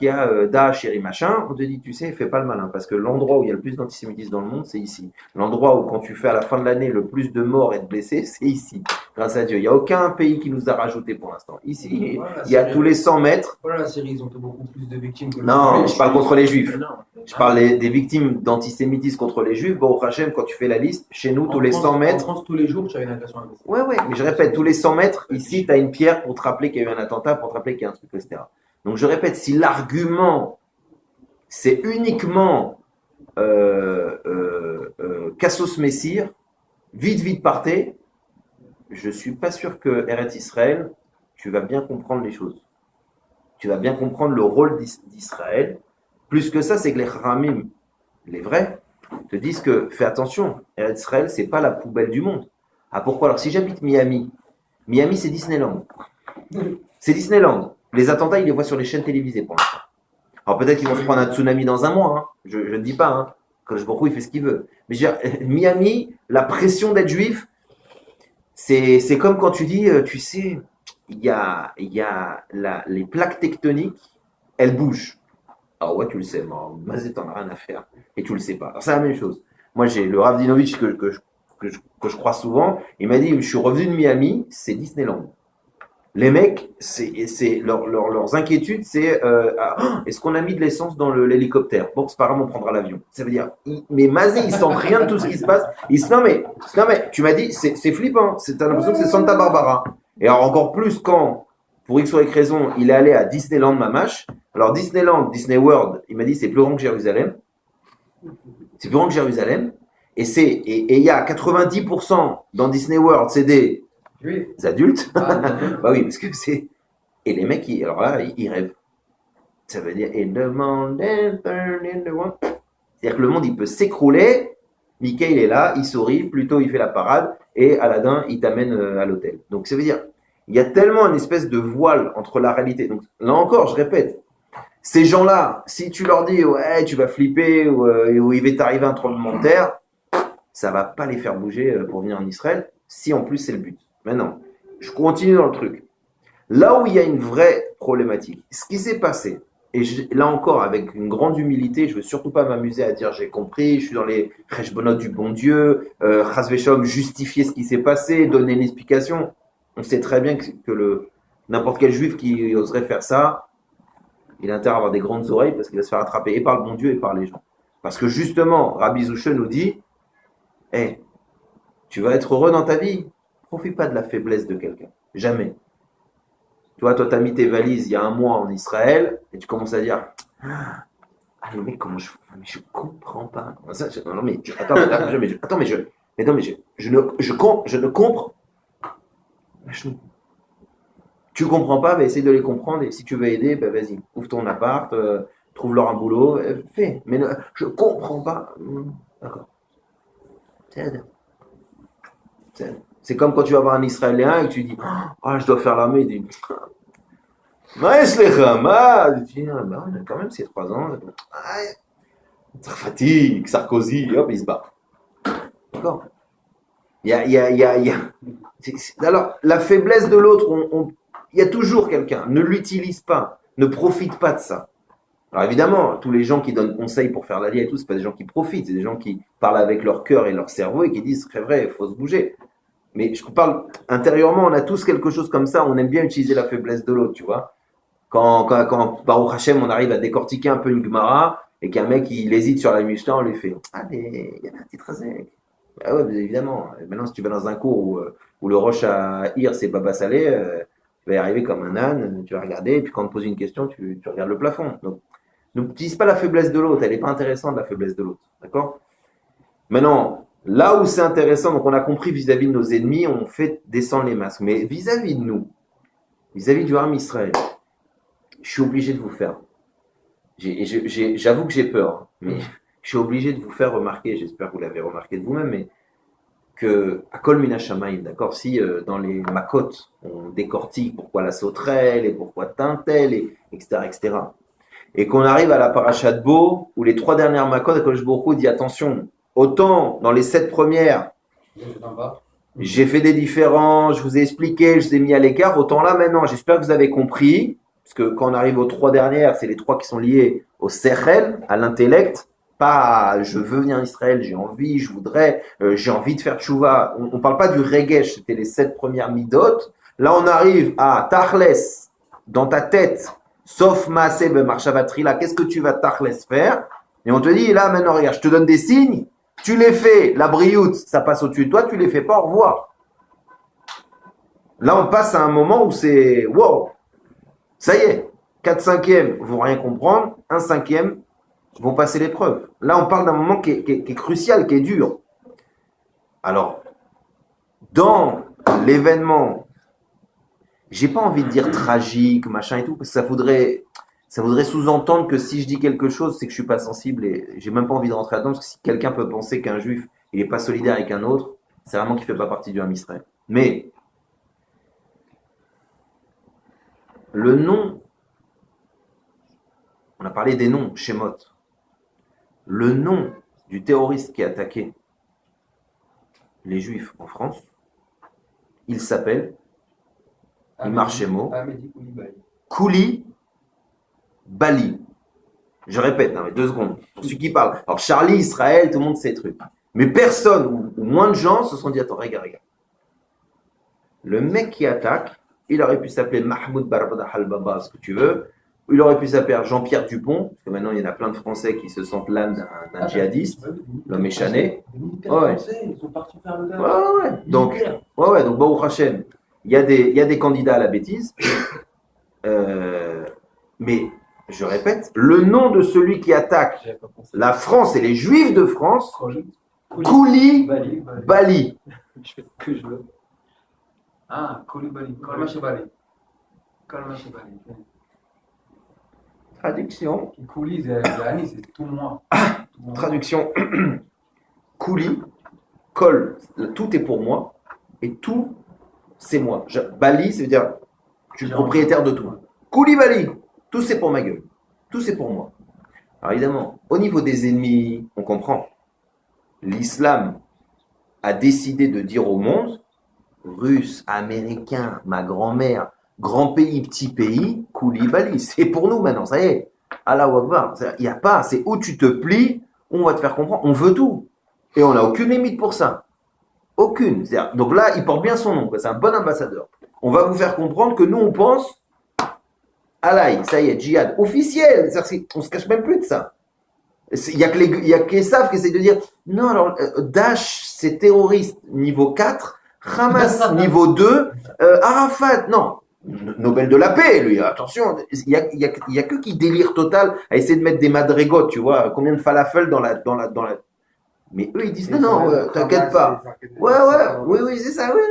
y a Daesh et machin, on te dit tu sais, fais pas le malin parce que l'endroit où il y a le plus d'antisémitisme dans le monde, c'est ici. L'endroit où quand tu fais à la fin de l'année le plus de morts et de blessés, c'est ici. Grâce à Dieu, il n'y a aucun pays qui nous a rajouté pour l'instant. Ici, voilà, il y a tous les 100 mètres. Voilà la Syrie, ils ont fait beaucoup plus de victimes que non, je parle contre les juifs. Je parle des victimes d'antisémitisme contre les juifs. Bon, au Hachem, quand tu fais la liste, chez nous, tous les 100 mètres. En France, tous les jours, tu as une agression. Ouais, mais je répète, tous les 100 mètres, ici, tu as une pierre pour te rappeler qu'il y a eu un attentat, pour te rappeler qu'il y a un truc, etc. Donc, je répète, si l'argument, c'est uniquement Cassos Messire, vite partez, je ne suis pas sûr que Eretz Israël, tu vas bien comprendre les choses. Tu vas bien comprendre le rôle d'Israël. Plus que ça, c'est que les Haramim, les vrais, te disent que fais attention, Eretz Israël, c'est pas la poubelle du monde. Ah pourquoi? Alors si j'habite Miami, c'est Disneyland. C'est Disneyland. Les attentats, ils les voient sur les chaînes télévisées pour l'instant. Alors peut-être qu'ils vont se prendre un tsunami dans un mois, hein. Je ne dis pas, hein. Quand Baruch Hu, il fait ce qu'il veut. Mais je veux dire, Miami, la pression d'être juif, c'est comme quand tu dis, tu sais, il y a les plaques tectoniques, elles bougent. Ah ouais, tu le sais, Mazé, t'en as rien à faire. Et tu le sais pas. Alors c'est la même chose. Moi, j'ai le Rav Dinovitch que je crois souvent. Il m'a dit, je suis revenu de Miami, c'est Disneyland. Les mecs, leurs inquiétudes, c'est est-ce qu'on a mis de l'essence dans l'hélicoptère? Bon, c'est pas grave, on prendra l'avion. Ça veut dire, mais Mazé, ils sentent rien de tout ce qui se passe. Non mais, tu m'as dit, c'est flippant. T'as l'impression que c'est Santa Barbara. Et alors encore plus quand, pour X ou Y raison, il est allé à Disneyland Mamash. Alors Disneyland, Disney World, il m'a dit c'est plus grand que Jérusalem. C'est plus grand que Jérusalem. Et il y a 90% dans Disney World, c'est des Oui. Les adultes. Ah, Bah oui, parce que c'est. Et les mecs, alors là, ils rêvent. Ça veut dire in the mountain, turn in the one. C'est-à-dire que le monde, il peut s'écrouler. Mickey, il est là, il sourit, Pluto, il fait la parade, et Aladdin, il t'amène à l'hôtel. Donc ça veut dire, il y a tellement une espèce de voile entre la réalité. Donc là encore, je répète, ces gens-là, si tu leur dis, ouais, tu vas flipper, ou il va t'arriver un tremblement de terre, ça va pas les faire bouger pour venir en Israël, si en plus c'est le but. Maintenant, je continue dans le truc. Là où il y a une vraie problématique, ce qui s'est passé, et là encore, avec une grande humilité, je ne veux surtout pas m'amuser à dire j'ai compris, je suis dans les cheshbonot du bon Dieu, chas veshom, justifier ce qui s'est passé, donner une explication. On sait très bien que n'importe quel juif qui oserait faire ça, il a intérêt à avoir des grandes oreilles parce qu'il va se faire attraper et par le bon Dieu et par les gens. Parce que justement, Rabbi Zouche nous dit, hey, tu vas être heureux dans ta vie, profite pas de la faiblesse de quelqu'un. Jamais. Tu vois, toi, tu as mis tes valises il y a un mois en Israël et tu commences à dire ah, les mecs, comment je fais mais je comprends pas. Ça, non, mais attends, je ne comprends. Tu comprends pas, bah, essaye de les comprendre et si tu veux aider, bah, vas-y, ouvre ton appart, trouve-leur un boulot, fais. Mais je comprends pas. D'accord. C'est comme quand tu vas voir un Israélien et que tu dis ah, je dois faire l'armée. Il dit quand même, c'est 3 ans. Fatigue, Sarkozy, hop, il se bat. D'accord. Alors, la faiblesse de l'autre, il y a toujours quelqu'un. Ne l'utilise pas. Ne profite pas de ça. Alors évidemment, tous les gens qui donnent conseil pour faire la lia et tout, c'est pas des gens qui profitent, c'est des gens qui parlent avec leur cœur et leur cerveau et qui disent c'est vrai, il faut se bouger. Mais je parle intérieurement, on a tous quelque chose comme ça, on aime bien utiliser la faiblesse de l'autre, tu vois. Quand Baruch Hashem, on arrive à décortiquer un peu une Gemara et qu'un mec il hésite sur la Mishnah, on lui fait ah, mais il y en a un petit Razek. Ah ouais, évidemment. Maintenant, si tu vas dans un cours où le roche à Ir c'est Baba Salé, tu vas y arriver comme un âne, tu vas regarder, et puis quand on te pose une question, tu regardes le plafond. Donc, n'utilise pas la faiblesse de l'autre, elle n'est pas intéressante la faiblesse de l'autre. D'accord. Maintenant, là où c'est intéressant, donc on a compris vis-à-vis de nos ennemis, on fait descendre les masques. Mais vis-à-vis de nous, vis-à-vis du Ham Israël, je suis obligé de vous faire. J'avoue que j'ai peur, mais je suis obligé de vous faire remarquer, j'espère que vous l'avez remarqué de vous-même, mais que à Kol Mina Shamayim, d'accord, si dans les Makot, on décortique pourquoi la sauterelle et pourquoi Tintel, et, etc., etc., et qu'on arrive à la Parashat Bo, où les 3 dernières Makot, Akadosh Baruch Hu dit attention, autant dans les 7 premières, j'ai fait des différences, je vous ai expliqué, je vous ai mis à l'écart, autant là maintenant, j'espère que vous avez compris, parce que quand on arrive aux 3 dernières, c'est les 3 qui sont liés au Sechel, à l'intellect, pas je veux venir en Israël, j'ai envie, je voudrais, j'ai envie de faire tchouva. On ne parle pas du regesh, c'était les 7 premières midot. Là, on arrive à Tachles, dans ta tête, sauf Maaseh Marchavatri, là, qu'est-ce que tu vas Tachles faire? Et on te dit, là, maintenant, regarde, je te donne des signes, tu les fais, la brioute, ça passe au-dessus de toi, tu les fais pas, au revoir. Là, on passe à un moment où c'est, wow, ça y est, 4/5 vont rien comprendre, 1/5 vont passer l'épreuve. Là, on parle d'un moment qui est crucial, qui est dur. Alors, dans l'événement, j'ai pas envie de dire tragique, machin et tout, parce que ça voudrait sous-entendre que si je dis quelque chose, c'est que je suis pas sensible et j'ai même pas envie de rentrer là-dedans, parce que si quelqu'un peut penser qu'un juif, il est pas solidaire avec un autre, c'est vraiment qu'il fait pas partie du Ham Israël. Mais, le nom, on a parlé des noms, Shemot. Le nom du terroriste qui a attaqué les Juifs en France, il s'appelle Imar Shemo Kouli Bali. Je répète, mais 2 secondes, pour ceux qui parlent. Alors Charlie, Israël, tout le monde sait trucs. Mais personne, ou moins de gens, se sont dit, attends, regarde. Le mec qui attaque, il aurait pu s'appeler Mahmoud Barbada Halbaba, ce que tu veux. Il aurait pu s'appeler Jean-Pierre Dupont, parce que maintenant il y en a plein de Français qui se sentent l'âme d'un djihadiste, l'homme échané. Ouais. Ils sont partis faire le gars. Ouais. Donc Baruch Hashem, il y a des candidats à la bêtise. Mais, je répète, le nom de celui qui attaque la France et les Juifs de France, Kouli Bali. Je fais ce que je veux. Ah, Koulibaly. Kalmachebali. Traduction. Kouli, c'est tout moi. Traduction. Kouli, kol, tout est pour moi, et tout, c'est moi. Bali, ça veut dire, je suis le propriétaire de tout. Koulibaly, tout c'est pour ma gueule. Tout c'est pour moi. Alors évidemment, au niveau des ennemis, on comprend. L'islam a décidé de dire au monde, Russes, Américains, ma grand-mère, grand pays, petit pays, Koulibaly, c'est pour nous maintenant, ça y est. Allahu Akbar, il n'y a pas, c'est où tu te plies, on va te faire comprendre, on veut tout. Et on n'a aucune limite pour ça. Aucune. Donc là, il porte bien son nom, c'est un bon ambassadeur. On va vous faire comprendre que nous, on pense, Alaï, ça y est, djihad, officiel, on ne se cache même plus de ça. Il y a que les savent qui essayent de dire, non, alors, Daesh, c'est terroriste, niveau 4, Hamas, niveau 2, Arafat, non. Nobel de la paix, lui, attention, il y a que qui délire total à essayer de mettre des madrigots, tu vois, combien de falafel dans la... Mais eux, ils disent, non, t'inquiète pas. Oui, c'est ça, oui,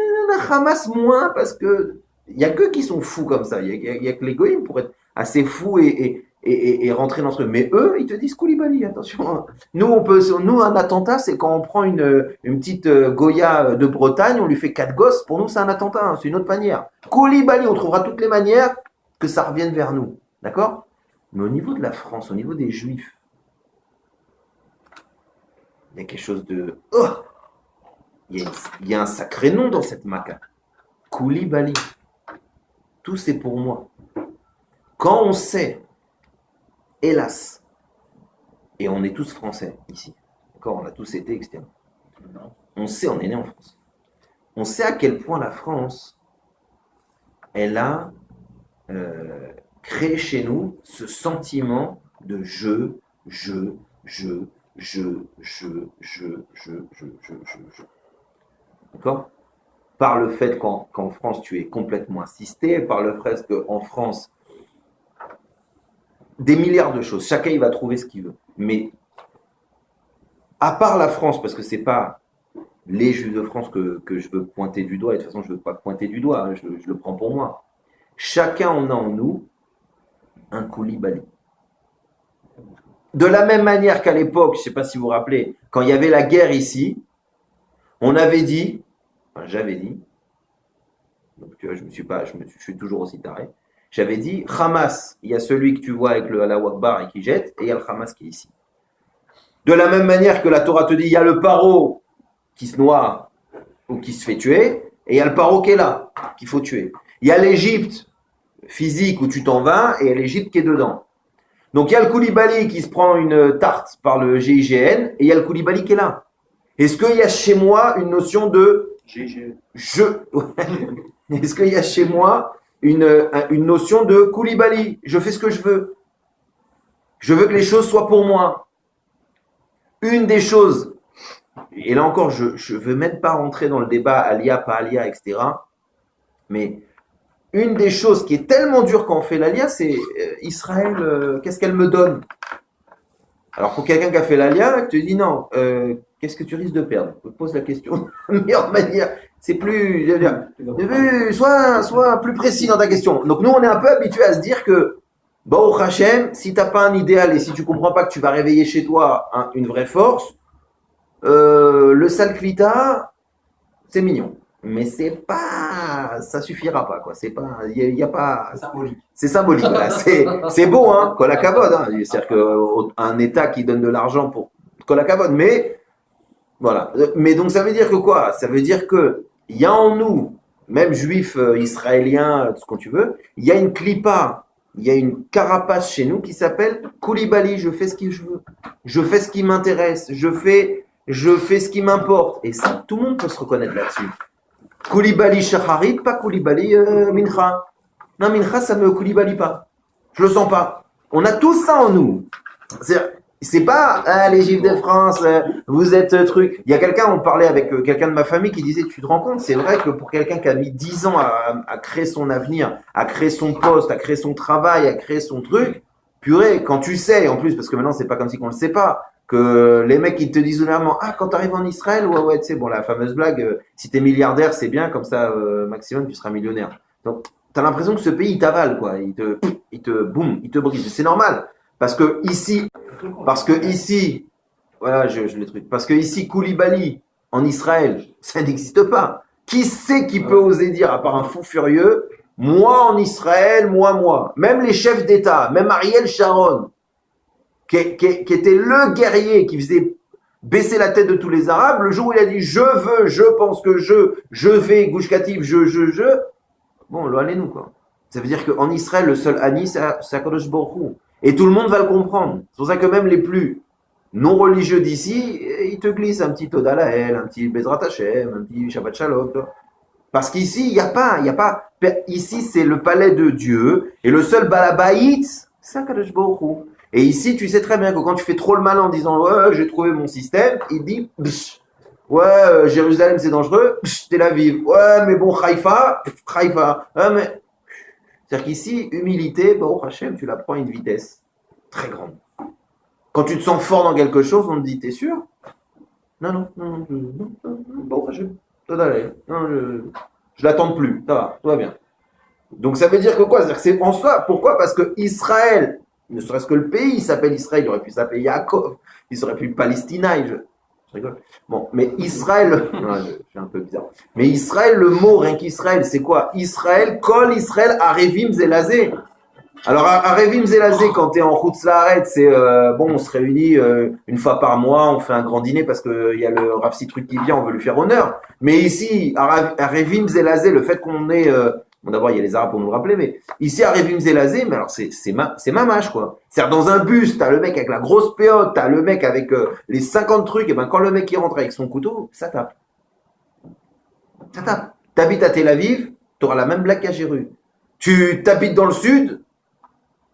Hamas moins, parce que il y a que qui sont fous comme ça, il y a que les goïms pour être assez fous et rentrer dans ce truc. Mais eux, ils te disent Koulibaly, attention. Nous, un attentat, c'est quand on prend une petite Goya de Bretagne, on lui fait 4 gosses. Pour nous, c'est un attentat, hein, c'est une autre manière. Koulibaly, on trouvera toutes les manières que ça revienne vers nous. D'accord? Mais au niveau de la France, au niveau des Juifs, il y a quelque chose de... Oh, il y a un sacré nom dans cette maca. Koulibaly. Tout c'est pour moi. Quand on sait, hélas, et on est tous français ici, d'accord, on a tous été, etc. On sait, on est né en France. On sait à quel point la France, elle a créé chez nous ce sentiment de je. D'accord? Par le fait qu'en France, tu es complètement assisté, par le fait qu'en France, des milliards de choses, chacun il va trouver ce qu'il veut. Mais à part la France, parce que c'est pas les Juifs de France que je veux pointer du doigt, et de toute façon je ne veux pas pointer du doigt, hein, je le prends pour moi. Chacun en a en nous un Koulibaly. De la même manière qu'à l'époque, je ne sais pas si vous vous rappelez, quand il y avait la guerre ici, on avait dit, enfin, j'avais dit, donc tu vois, je suis toujours aussi taré, j'avais dit, Hamas, il y a celui que tu vois avec le Allahu Akbar et qui jette, et il y a le Hamas qui est ici. De la même manière que la Torah te dit, il y a le paro qui se noie ou qui se fait tuer, et il y a le paro qui est là, qu'il faut tuer. Il y a l'Égypte physique où tu t'en vas, et il y a l'Égypte qui est dedans. Donc il y a le Koulibaly qui se prend une tarte par le GIGN, et il y a le Koulibaly qui est là. Est-ce qu'il y a chez moi une notion de Est-ce qu'il y a chez moi une notion de Koulibaly? Je fais ce que je veux. Je veux que les choses soient pour moi. Une des choses, et là encore, je ne veux même pas rentrer dans le débat Alia, pas Alia, etc. Mais une des choses qui est tellement dure quand on fait l'Alia, c'est Israël, qu'est-ce qu'elle me donne? Alors pour quelqu'un qui a fait l'Alia, tu te dis non, qu'est-ce que tu risques de perdre? Je te pose la question de la meilleure manière. C'est plus, sois plus précis dans ta question. Donc nous, on est un peu habitués à se dire que, bon, Hachem, si tu n'as pas un idéal et si tu ne comprends pas que tu vas réveiller chez toi une vraie force, le salklita, c'est mignon. Mais c'est pas, ça suffira pas, quoi. C'est pas, il y a pas. C'est symbolique. C'est symbolique, voilà. C'est beau, hein. Kol hakavod, hein. C'est-à-dire qu'un État qui donne de l'argent pour Kol hakavod, mais voilà. Mais donc ça veut dire que quoi? Ça veut dire que il y a en nous, même juifs, israéliens, tout ce que tu veux, il y a une clipa, il y a une carapace chez nous qui s'appelle Koulibaly. Je fais ce que je veux. Je fais ce qui m'intéresse. Je fais ce qui m'importe. Et ça, tout le monde peut se reconnaître là-dessus. Koulibaly Shacharit, pas Koulibaly Mincha. Non, Mincha, ça me Koulibaly pas. Je le sens pas. On a tout ça en nous. C'est pas les Juifs de France, vous êtes truc. Il y a quelqu'un, on parlait avec quelqu'un de ma famille qui disait, tu te rends compte, c'est vrai que pour quelqu'un qui a mis 10 ans à créer son avenir, à créer son poste, à créer son travail, à créer son truc, purée, quand tu sais, en plus, parce que maintenant c'est pas comme si on le sait pas, que les mecs ils te disent généralement quand t'arrives en Israël, ouais, tu sais, bon, la fameuse blague, si t'es milliardaire, c'est bien, comme ça, maximum, tu seras millionnaire. Donc, t'as l'impression que ce pays, il t'avale, quoi. Boum, il te brise. C'est normal. Parce que ici, voilà, je les trucs. Parce que ici, Koulibaly, en Israël, ça n'existe pas. Qui c'est qui peut oser dire, à part un fou furieux, moi en Israël, moi. Même les chefs d'État, même Ariel Sharon, qui était le guerrier qui faisait baisser la tête de tous les Arabes, le jour où il a dit je veux, je pense que je vais, Gush Katif, bon, lo allez-nous, quoi. Ça veut dire qu'en Israël, le seul Ani, c'est Akadosh Baruch Hu. Et tout le monde va le comprendre. C'est pour ça que même les plus non religieux d'ici, ils te glissent un petit Toda Lael, un petit Bezrat Hashem, un petit Shabbat Shalom. Parce qu'ici, il n'y a pas. Ici, c'est le palais de Dieu. Et le seul Balabaït, c'est Akadosh Baruch Hu. Et ici, tu sais très bien que quand tu fais trop le malin en disant ouais, j'ai trouvé mon système, il dit bsh, ouais, Jérusalem c'est dangereux, Tel Aviv, ouais, mais bon, Haïfa, mais. C'est-à-dire qu'ici, humilité, Baruch Hashem, tu la prends à une vitesse très grande. Quand tu te sens fort dans quelque chose, on te dit t'es sûr? Non, Baruch Hashem, je l'attends plus, ça va, tout va bien. Donc ça veut dire que quoi? C'est-à-dire que c'est en soi, pourquoi? Parce que Israël, ne serait-ce que le pays, il s'appelle Israël, il aurait pu s'appeler Yaakov, il aurait pu Palestinaï, je rigole. Bon, mais Israël, je suis un peu bizarre. Mais Israël, le mot, rien qu'Israël, c'est quoi? Israël, Kol Israël, Arevim Zelazé. Alors, Arevim Zelazé, quand t'es en Chutz Laaretz, c'est bon, on se réunit une fois par mois, on fait un grand dîner parce qu'il y a le Rav Citruc qui vient, on veut lui faire honneur. Mais ici, Arevim Zelazé, le fait qu'on est bon, d'abord, il y a les Arabes pour nous le rappeler, mais ici, à Révim Zelazé, mais alors c'est mamache, quoi. C'est-à-dire, dans un bus, t'as le mec avec la grosse péote, t'as le mec avec les 50 trucs, et ben quand le mec il rentre avec son couteau, ça tape. Ça tape. T'habites à Tel Aviv, t'auras la même blague qu'à Jéru. Tu t'habites dans le sud,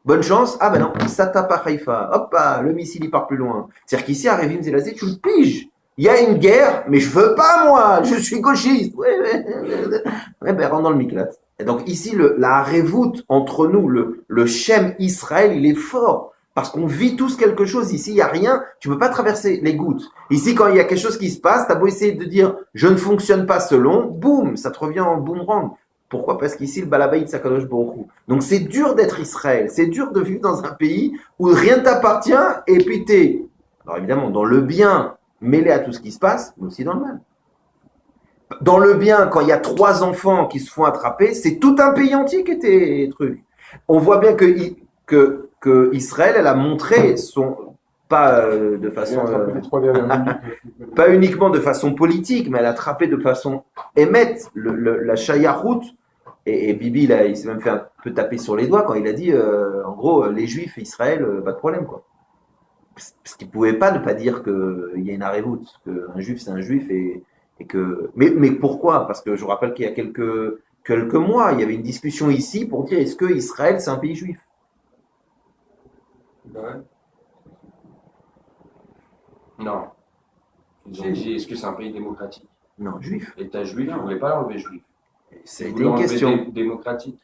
bonne chance, ben non, ça tape à Haïfa. Hop, le missile il part plus loin. C'est-à-dire qu'ici, à Révim Zelazé, tu le piges. Il y a une guerre, mais je veux pas, moi, je suis gauchiste. Ouais, ben rentre dans le miklat. Et donc ici, la révoute entre nous, le Shem Israël, il est fort. Parce qu'on vit tous quelque chose. Ici, il n'y a rien. Tu ne peux pas traverser les gouttes. Ici, quand il y a quelque chose qui se passe, tu as beau essayer de dire je ne fonctionne pas selon, boum, ça te revient en boomerang. Pourquoi? Parce qu'ici, le Balabaït Sakadosh Baruch Hu. Donc c'est dur d'être Israël. C'est dur de vivre dans un pays où rien ne t'appartient et puis t'es, alors évidemment, dans le bien, mêlé à tout ce qui se passe, mais aussi dans le mal. Dans le bien, quand il y a 3 enfants qui se font attraper, c'est tout un pays entier qui était truc. On voit bien que Israël, elle a montré pas de façon, pas uniquement de façon politique, mais elle a attrapé de façon émette la Shayahout. Et Bibi, là, il s'est même fait un peu taper sur les doigts quand il a dit, en gros, les Juifs, Israël, pas de problème, quoi. Parce qu'il ne pouvait pas ne pas dire qu'il y a une arrévoute, qu'un juif c'est un juif et que. Mais pourquoi? Parce que je vous rappelle qu'il y a quelques mois, il y avait une discussion ici pour dire est-ce que Israël c'est un pays juif? Ouais. Non. Est-ce que c'est un pays démocratique? Non, juif. L'État juif, vous ne voulez pas l'enlever juif. Ça a été une question. Démocratique.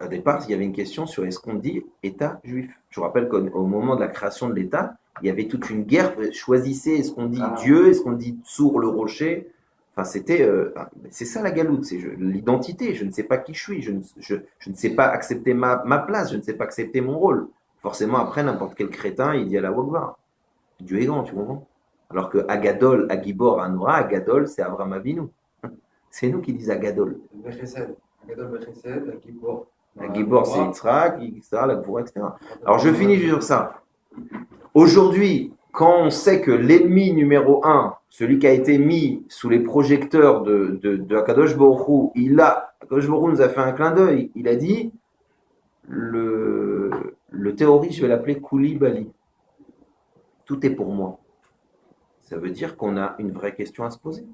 Au départ, il y avait une question sur est-ce qu'on dit État juif. Je vous rappelle qu'au moment de la création de l'État, il y avait toute une guerre. Choisissez, est-ce qu'on dit Dieu, est-ce qu'on dit Tsour le rocher? Enfin, c'est ça la galoute, c'est l'identité. Je ne sais pas qui je suis, je ne sais pas accepter ma place, je ne sais pas accepter mon rôle. Forcément, après, n'importe quel crétin, il dit à la Wagvar. Dieu est grand, tu comprends? Alors que Agadol, Agibor, Anoura, Agadol, c'est Abraham Avinu. C'est nous qui disons Agadol. Agadol Bechesed, Agibor. Agibor, c'est Yitzhak, etc., la Gvoura, etc. Alors, je finis sur ça. Aujourd'hui, quand on sait que l'ennemi numéro 1, celui qui a été mis sous les projecteurs de Akadosh Baruch Hu, Akadosh Baruch Hu nous a fait un clin d'œil. Il a dit le terroriste, je vais l'appeler Koulibaly. Tout est pour moi. Ça veut dire qu'on a une vraie question à se poser.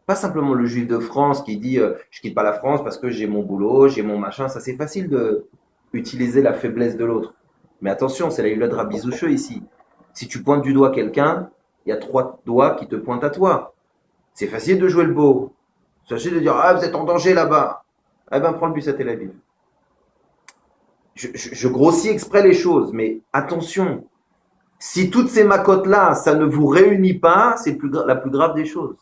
Pas simplement le juif de France qui dit je quitte pas la France parce que j'ai mon boulot, j'ai mon machin. Ça, c'est facile de utiliser la faiblesse de l'autre. Mais attention, c'est la Yula de Rabbi Zoucheux ici. Si tu pointes du doigt quelqu'un, il y a 3 doigts qui te pointent à toi. C'est facile de jouer le beau. C'est facile de dire vous êtes en danger là-bas. Eh ben, prends le bus à Tel Aviv. Je grossis exprès les choses, mais attention. Si toutes ces macotes-là, ça ne vous réunit pas, c'est la plus grave des choses.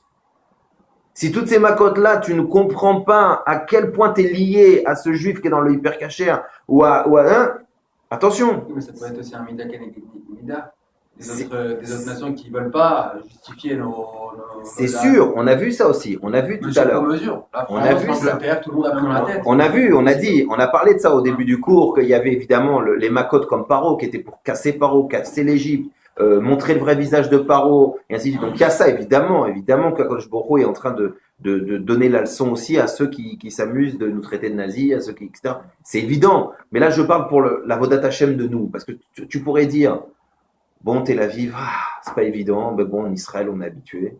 Si toutes ces macotes-là, tu ne comprends pas à quel point tu es lié à ce juif qui est dans le hypercachère ou à attention. Oui, mais ça peut être aussi un mida mida. Des autres nations qui ne veulent pas justifier nos c'est sûr, on a vu ça aussi. On a vu tout à l'heure. Mesure. La France, On a vu ça. Tout le monde a pris dans la tête. On a vu, on a dit, on a parlé de ça au début du cours, qu'il y avait évidemment les macotes comme Paro qui étaient pour casser Paro, casser l'Égypte, montrer le vrai visage de Paro, et ainsi de suite. Donc il y a ça, évidemment qu'Akadosh Baruch Hu est en train de donner la leçon aussi à ceux qui s'amusent de nous traiter de nazis, à ceux qui, etc. C'est évident. Mais là, je parle pour la Vodat Hashem de nous, parce que tu pourrais dire, bon, Tel Aviv, c'est pas évident, mais bon, en Israël, on est habitué.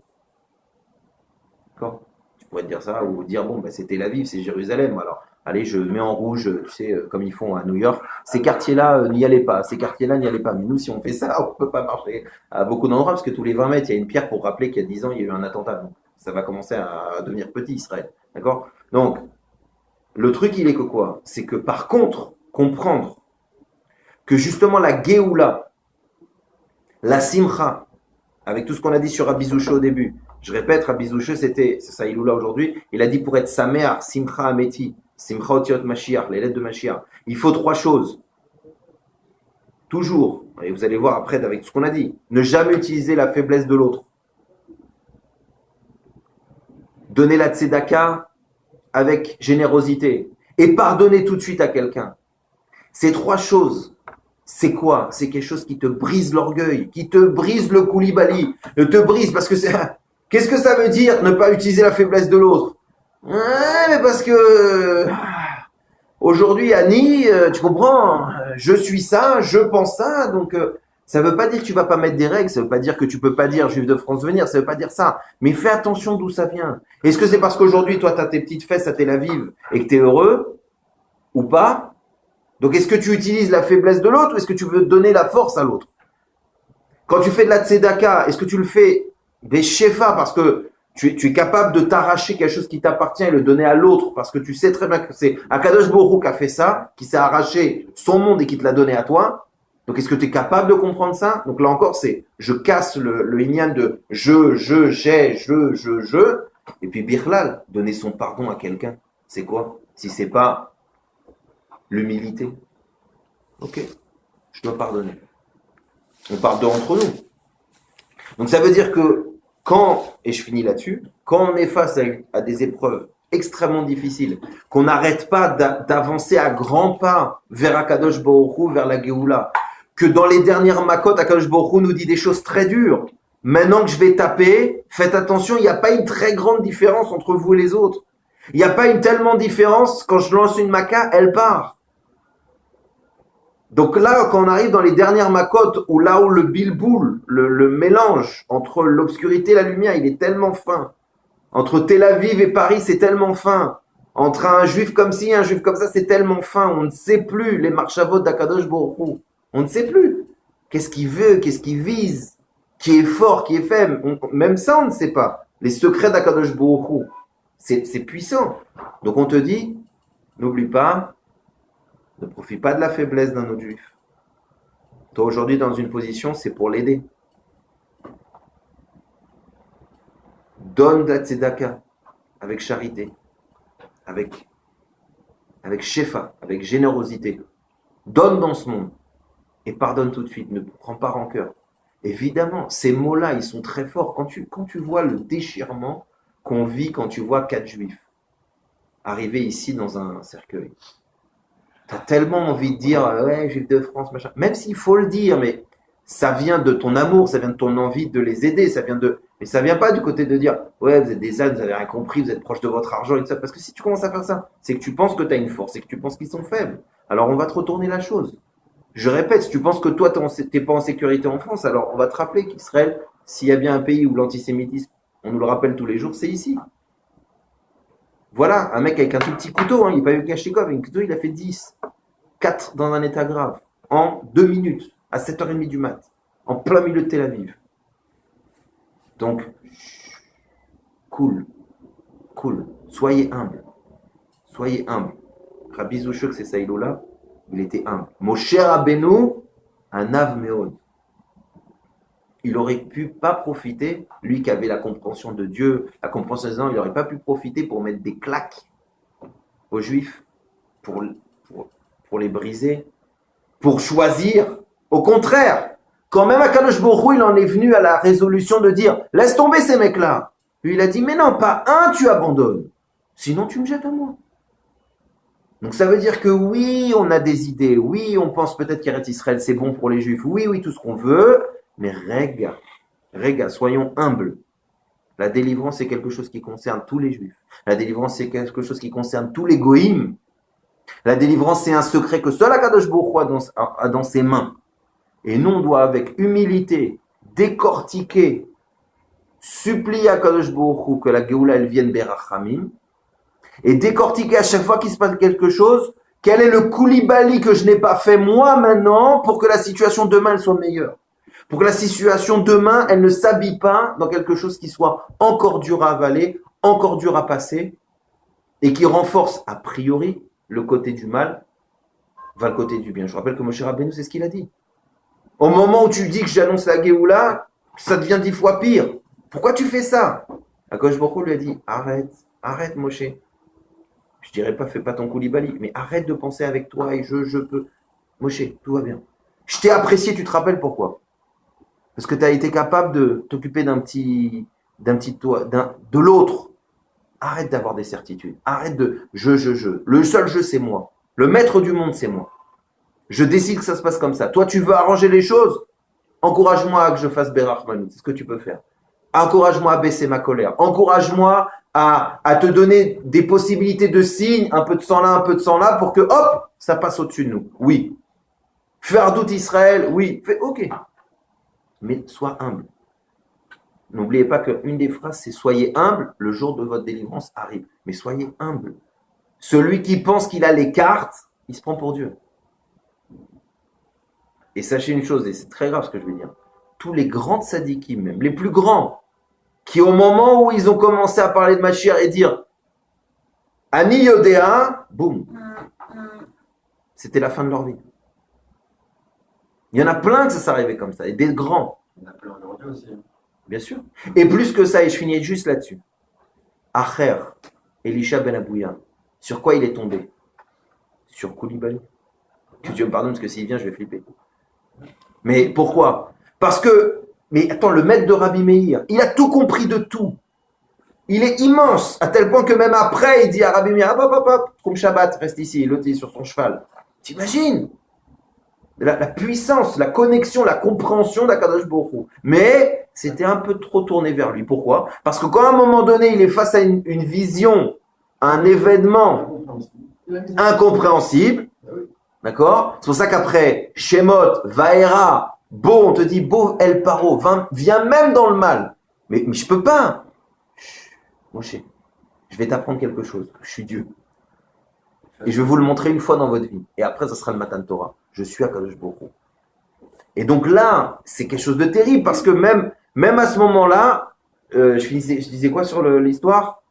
D'accord ? Tu pourrais te dire ça, ou dire, bon, c'est Tel Aviv, c'est Jérusalem, alors allez, je mets en rouge, tu sais, comme ils font à New York. Ces quartiers-là, n'y allez pas. Ces quartiers-là, n'y allez pas. Mais nous, si on fait ça, on peut pas marcher à beaucoup d'endroits, parce que tous les 20 mètres, il y a une pierre pour rappeler qu'il y a 10 ans, il y a eu un attentat. Donc, ça va commencer à devenir petit, Israël. D'accord ? Donc, le truc, il est que quoi ? C'est que par contre, comprendre que justement la Géoula, la Simcha, avec tout ce qu'on a dit sur Rabbi Zouché au début, je répète, Rabbi Zouché, c'est ça, Iloula aujourd'hui, il a dit pour être Samer, Simcha Ameti, Simcha Otiot Mashiach, les lettres de Mashiach, il faut 3 choses. Toujours, et vous allez voir après avec tout ce qu'on a dit, ne jamais utiliser la faiblesse de l'autre. Donner la tzedaka avec générosité et pardonner tout de suite à quelqu'un. Ces 3 choses, c'est quoi ? C'est quelque chose qui te brise l'orgueil, qui te brise le koulibaly, te brise parce que c'est... Qu'est-ce que ça veut dire ne pas utiliser la faiblesse de l'autre ? Mais parce que aujourd'hui, Annie, tu comprends ? Je suis ça, je pense ça, donc ça veut pas dire que tu vas pas mettre des règles, ça veut pas dire que tu peux pas dire Juif de France venir, ça veut pas dire ça. Mais fais attention d'où ça vient. Est-ce que c'est parce qu'aujourd'hui, toi, tu as tes petites fesses à Tel Aviv et que tu es heureux ou pas ? Donc, est-ce que tu utilises la faiblesse de l'autre ou est-ce que tu veux donner la force à l'autre ? Quand tu fais de la tzedaka, est-ce que tu le fais des shefa parce que tu es capable de t'arracher quelque chose qui t'appartient et le donner à l'autre parce que tu sais très bien que c'est Akadosh Baruch Hu qui a fait ça, qui s'est arraché son monde et qui te l'a donné à toi. Donc, est-ce que tu es capable de comprendre ça ? Donc, là encore, c'est je casse le inyan de je. Et puis, Birlal, donner son pardon à quelqu'un, c'est quoi ? Si c'est pas l'humilité. Ok, je dois pardonner. On parle entre nous. Donc, ça veut dire que quand, et je finis là-dessus, quand on est face à des épreuves extrêmement difficiles, qu'on n'arrête pas d'avancer à grands pas vers Akadosh Baruch Hu, vers la Géoula, que dans les dernières makot, Akadosh Baruch Hu nous dit des choses très dures. Maintenant que je vais taper, faites attention, il n'y a pas une très grande différence entre vous et les autres. Il n'y a pas une tellement différence, quand je lance une maca, elle part. Donc là, quand on arrive dans les dernières macotes, où là où le bilboul, le mélange entre l'obscurité et la lumière, il est tellement fin. Entre Tel Aviv et Paris, c'est tellement fin. Entre un juif comme ci et un juif comme ça, c'est tellement fin. On ne sait plus les marchavot d'Akadosh Baruch Hu. On ne sait plus. Qu'est-ce qu'il veut, qu'est-ce qu'il vise, qui est fort, qui est faible. Même ça, on ne sait pas. Les secrets d'Akadosh Baruch Hu, c'est puissant. Donc on te dit, n'oublie pas, ne profite pas de la faiblesse d'un autre juif. Toi, aujourd'hui, dans une position, c'est pour l'aider. Donne de la tzedaka avec charité, avec shefa, avec générosité. Donne dans ce monde et pardonne tout de suite. Ne prends pas rancœur. Évidemment, ces mots-là, ils sont très forts. Quand tu vois le déchirement qu'on vit quand tu vois 4 juifs arriver ici dans un cercueil, tu as tellement envie de dire ouais, juif de France, machin. Même s'il faut le dire, mais ça vient de ton amour, ça vient de ton envie de les aider, mais ça vient pas du côté de dire ouais, vous êtes des ânes, vous avez rien compris, vous êtes proche de votre argent et tout ça. Parce que si tu commences à faire ça, c'est que tu penses que tu as une force, c'est que tu penses qu'ils sont faibles. Alors on va te retourner la chose. Je répète, si tu penses que toi t'es pas en sécurité en France, alors on va te rappeler qu'Israël, s'il y a bien un pays où l'antisémitisme, on nous le rappelle tous les jours, c'est ici. Voilà, un mec avec un tout petit couteau, il n'est pas eu Kachikov, avec un couteau, il a fait 10. 4 dans un état grave, en 2 minutes, à 7h30 du mat, en plein milieu de Tel Aviv. Donc, cool, soyez humble. Rabbi Zouchok, c'est ça, là, il était humble. Moshe Rabbeinu, un ave meod. il aurait pu pas profiter, lui qui avait la compréhension de Dieu, la compréhension des gens, il n'aurait pas pu profiter pour mettre des claques aux Juifs, pour, pour, pour les briser, pour choisir. Au contraire, quand même Akadosh Baruch Hu, il en est venu à la résolution de dire « Laisse tomber ces mecs-là ». Lui, il a dit « Mais non, pas un, tu abandonnes. Sinon, tu me jettes à moi. » Donc ça veut dire que oui, on a des idées, oui, on pense peut-être qu'Eretz Israël, c'est bon pour les Juifs, oui, oui, tout ce qu'on veut, mais Rega, soyons humbles. La délivrance, c'est quelque chose qui concerne tous les Juifs. La délivrance, c'est quelque chose qui concerne tous les Goïms. La délivrance, c'est un secret que seul Akadosh Baruch Hu a dans ses mains. Et nous, on doit, avec humilité, décortiquer, supplier à Akadosh Baruch Hu que la Géoula, elle vienne Berachamim, et décortiquer à chaque fois qu'il se passe quelque chose, quel est le koulibaly que je n'ai pas fait moi maintenant pour que la situation demain, elle soit meilleure. Pour que la situation demain, elle ne s'habille pas dans quelque chose qui soit encore dur à avaler, encore dur à passer, et qui renforce a priori le côté du mal, va le côté du bien. Je rappelle que Moshe Rabbeinu, c'est ce qu'il a dit. Au moment où tu dis que j'annonce la Géoula, ça devient 10 fois pire. Pourquoi tu fais ça? Akadosh Baruch Hu lui a dit, arrête Moshe. Je dirais pas, fais pas ton koulibaly, mais arrête de penser avec toi et je peux. Moshe, tout va bien. Je t'ai apprécié, tu te rappelles pourquoi? Parce que tu as été capable de t'occuper d'un petit toit, de l'autre. Arrête d'avoir des certitudes. Arrête de je. Le seul jeu, c'est moi. Le maître du monde, c'est moi. Je décide que ça se passe comme ça. Toi, tu veux arranger les choses? Encourage-moi à que je fasse Berachman. C'est ce que tu peux faire. Encourage-moi à baisser ma colère. Encourage-moi à te donner des possibilités de signes, un peu de sang là, un peu de sang là, pour que, hop, ça passe au-dessus de nous. Oui. Faire doute Israël, oui. Ok. Mais sois humble. N'oubliez pas qu'une des phrases, c'est « Soyez humble, le jour de votre délivrance arrive ». Mais soyez humble. Celui qui pense qu'il a les cartes, il se prend pour Dieu. Et sachez une chose, et c'est très grave ce que je vais dire, tous les grands tzadikim, même les plus grands, qui au moment où ils ont commencé à parler de Mashiach et dire « Ani Yodéa », boum, c'était la fin de leur vie. Il y en a plein que ça s'est arrivé comme ça, et des grands. Il y en a plein aujourd'hui aussi. Bien sûr. Et plus que ça, et je finis juste là-dessus. Acher, Elisha ben Abouya, sur quoi il est tombé? Sur Koulibaly. Que Dieu me pardonne, parce que s'il vient, je vais flipper. Mais pourquoi? Parce que, mais attends, le maître de Rabbi Meir, il a tout compris de tout. Il est immense, à tel point que même après, il dit à Rabbi Meir, hop, Troum Shabbat, reste ici, l'autre est sur son cheval. T'imagines? La puissance, la connexion, la compréhension d'Akadosh Baruch Hu. Mais c'était un peu trop tourné vers lui. Pourquoi? Parce que quand à un moment donné, il est face à une vision, un événement incompréhensible, d'accord? C'est pour ça qu'après, Shemot, Vaera, Beau, on te dit, Beau El Paro, viens même dans le mal. Mais je peux pas. Moshe, je vais t'apprendre quelque chose. Je suis Dieu. Et je vais vous le montrer une fois dans votre vie. Et après, ça sera le Matan Torah. Je suis Akadosh Baruch Hu. Et donc là, c'est quelque chose de terrible parce que même à ce moment-là, je disais quoi sur l'histoire?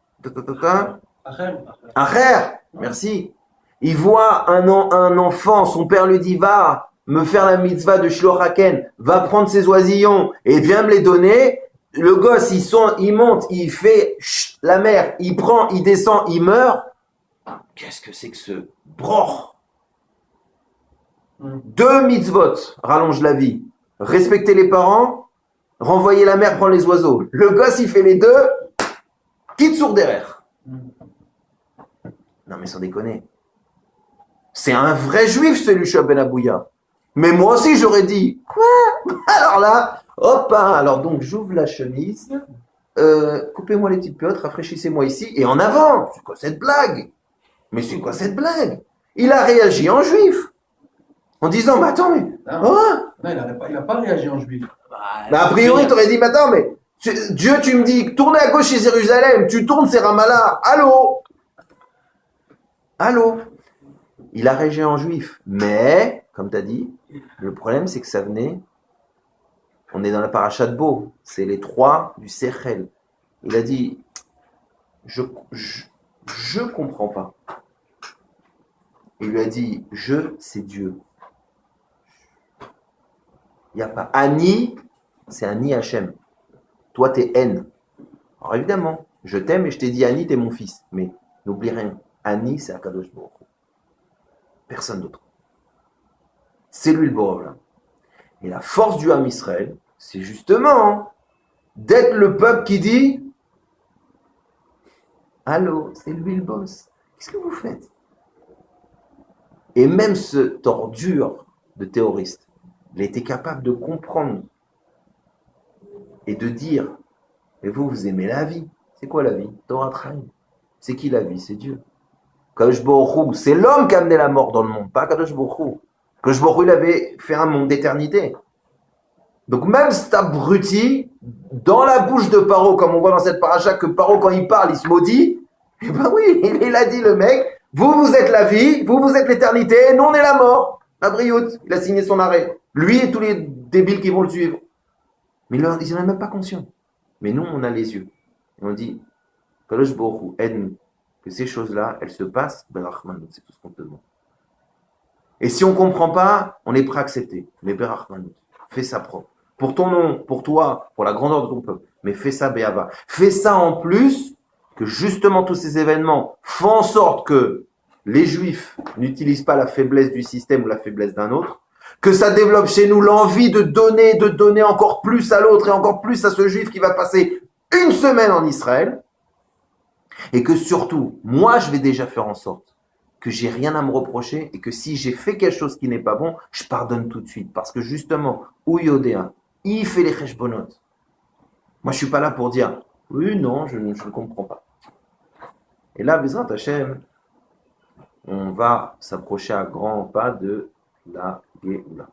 Acher, merci. Il voit un enfant, son père lui dit va me faire la mitzvah de Shloch Haken, va prendre ses oisillons et viens me les donner. Le gosse, il monte, il fait la mer, il prend, il descend, il meurt. Qu'est-ce que c'est que ce broch? 2 mitzvot rallongent la vie. Respecter les parents, renvoyer la mère, prendre les oiseaux. Le gosse, il fait les deux, quitte sourd derrière. Non mais sans déconner. C'est un vrai juif, ce Elisha ben Abouya. Mais moi aussi, j'aurais dit, quoi? Alors là, hop, hein, alors donc j'ouvre la chemise, coupez-moi les petites piottes, rafraîchissez-moi ici, et en avant. C'est quoi cette blague? Mais c'est quoi cette blague? Il a réagi en juif. En disant, mais attends, mais. Non, il n'a pas réagi en juif. Bah, a priori, tu aurais dit, mais attends, mais. Dieu, tu me dis, tournez à gauche chez Jérusalem, tu tournes, c'est Ramallah. Allô? Il a réagi en juif. Mais, comme tu as dit, le problème, c'est que ça venait. On est dans la paracha de Beau. C'est les 3 du Sechel. Il a dit, je comprends pas. Il lui a dit, c'est Dieu. Il n'y a pas Ani, c'est Ani Hachem. Toi, t'es N. Alors évidemment, je t'aime et je t'ai dit Ani, t'es mon fils. Mais n'oublie rien. Ani, c'est Akadosh Baruch Hu. Personne d'autre. C'est lui le Borov. Et la force du Ham Israël, c'est justement d'être le peuple qui dit allô, c'est lui le boss. Qu'est-ce que vous faites? Et même ce ordure de terroriste, il a été capable de comprendre et de dire mais vous aimez la vie. C'est quoi la vie? Torah Chaim. C'est qui la vie? C'est Dieu. Kadosh Baruch Hu, c'est l'homme qui a amené la mort dans le monde, pas Kadosh Baruch Hu. Kadosh Baruch Hu, il avait fait un monde d'éternité. Donc même cet abruti, dans la bouche de Paro, comme on voit dans cette paracha, que Paro, quand il parle, il se maudit, et ben oui, il a dit le mec, vous êtes la vie, vous êtes l'éternité, nous on est la mort. La brioute, il a signé son arrêt. Lui et tous les débiles qui vont le suivre. Mais ils n'en sont même pas conscients. Mais nous, on a les yeux. Et on dit, Kadosh Baruch Hu, aide-nous. Que ces choses-là, elles se passent, Berachman, c'est tout ce qu'on te demande. Et si on ne comprend pas, on est prêt à accepter. Mais Berachman, fais ça propre. Pour ton nom, pour toi, pour la grandeur de ton peuple. Mais fais ça Béava. Fais ça en plus, que justement tous ces événements font en sorte que les Juifs n'utilisent pas la faiblesse du système ou la faiblesse d'un autre, que ça développe chez nous l'envie de donner encore plus à l'autre et encore plus à ce Juif qui va passer une semaine en Israël, et que surtout, moi je vais déjà faire en sorte que j'ai rien à me reprocher et que si j'ai fait quelque chose qui n'est pas bon, je pardonne tout de suite. Parce que justement, Ouyodéa, il fait les cheshbonot. Moi je suis pas là pour dire, oui, non, je ne comprends pas. Et là, Bezrat Hashem, on va s'approcher à grands pas de la Géoula.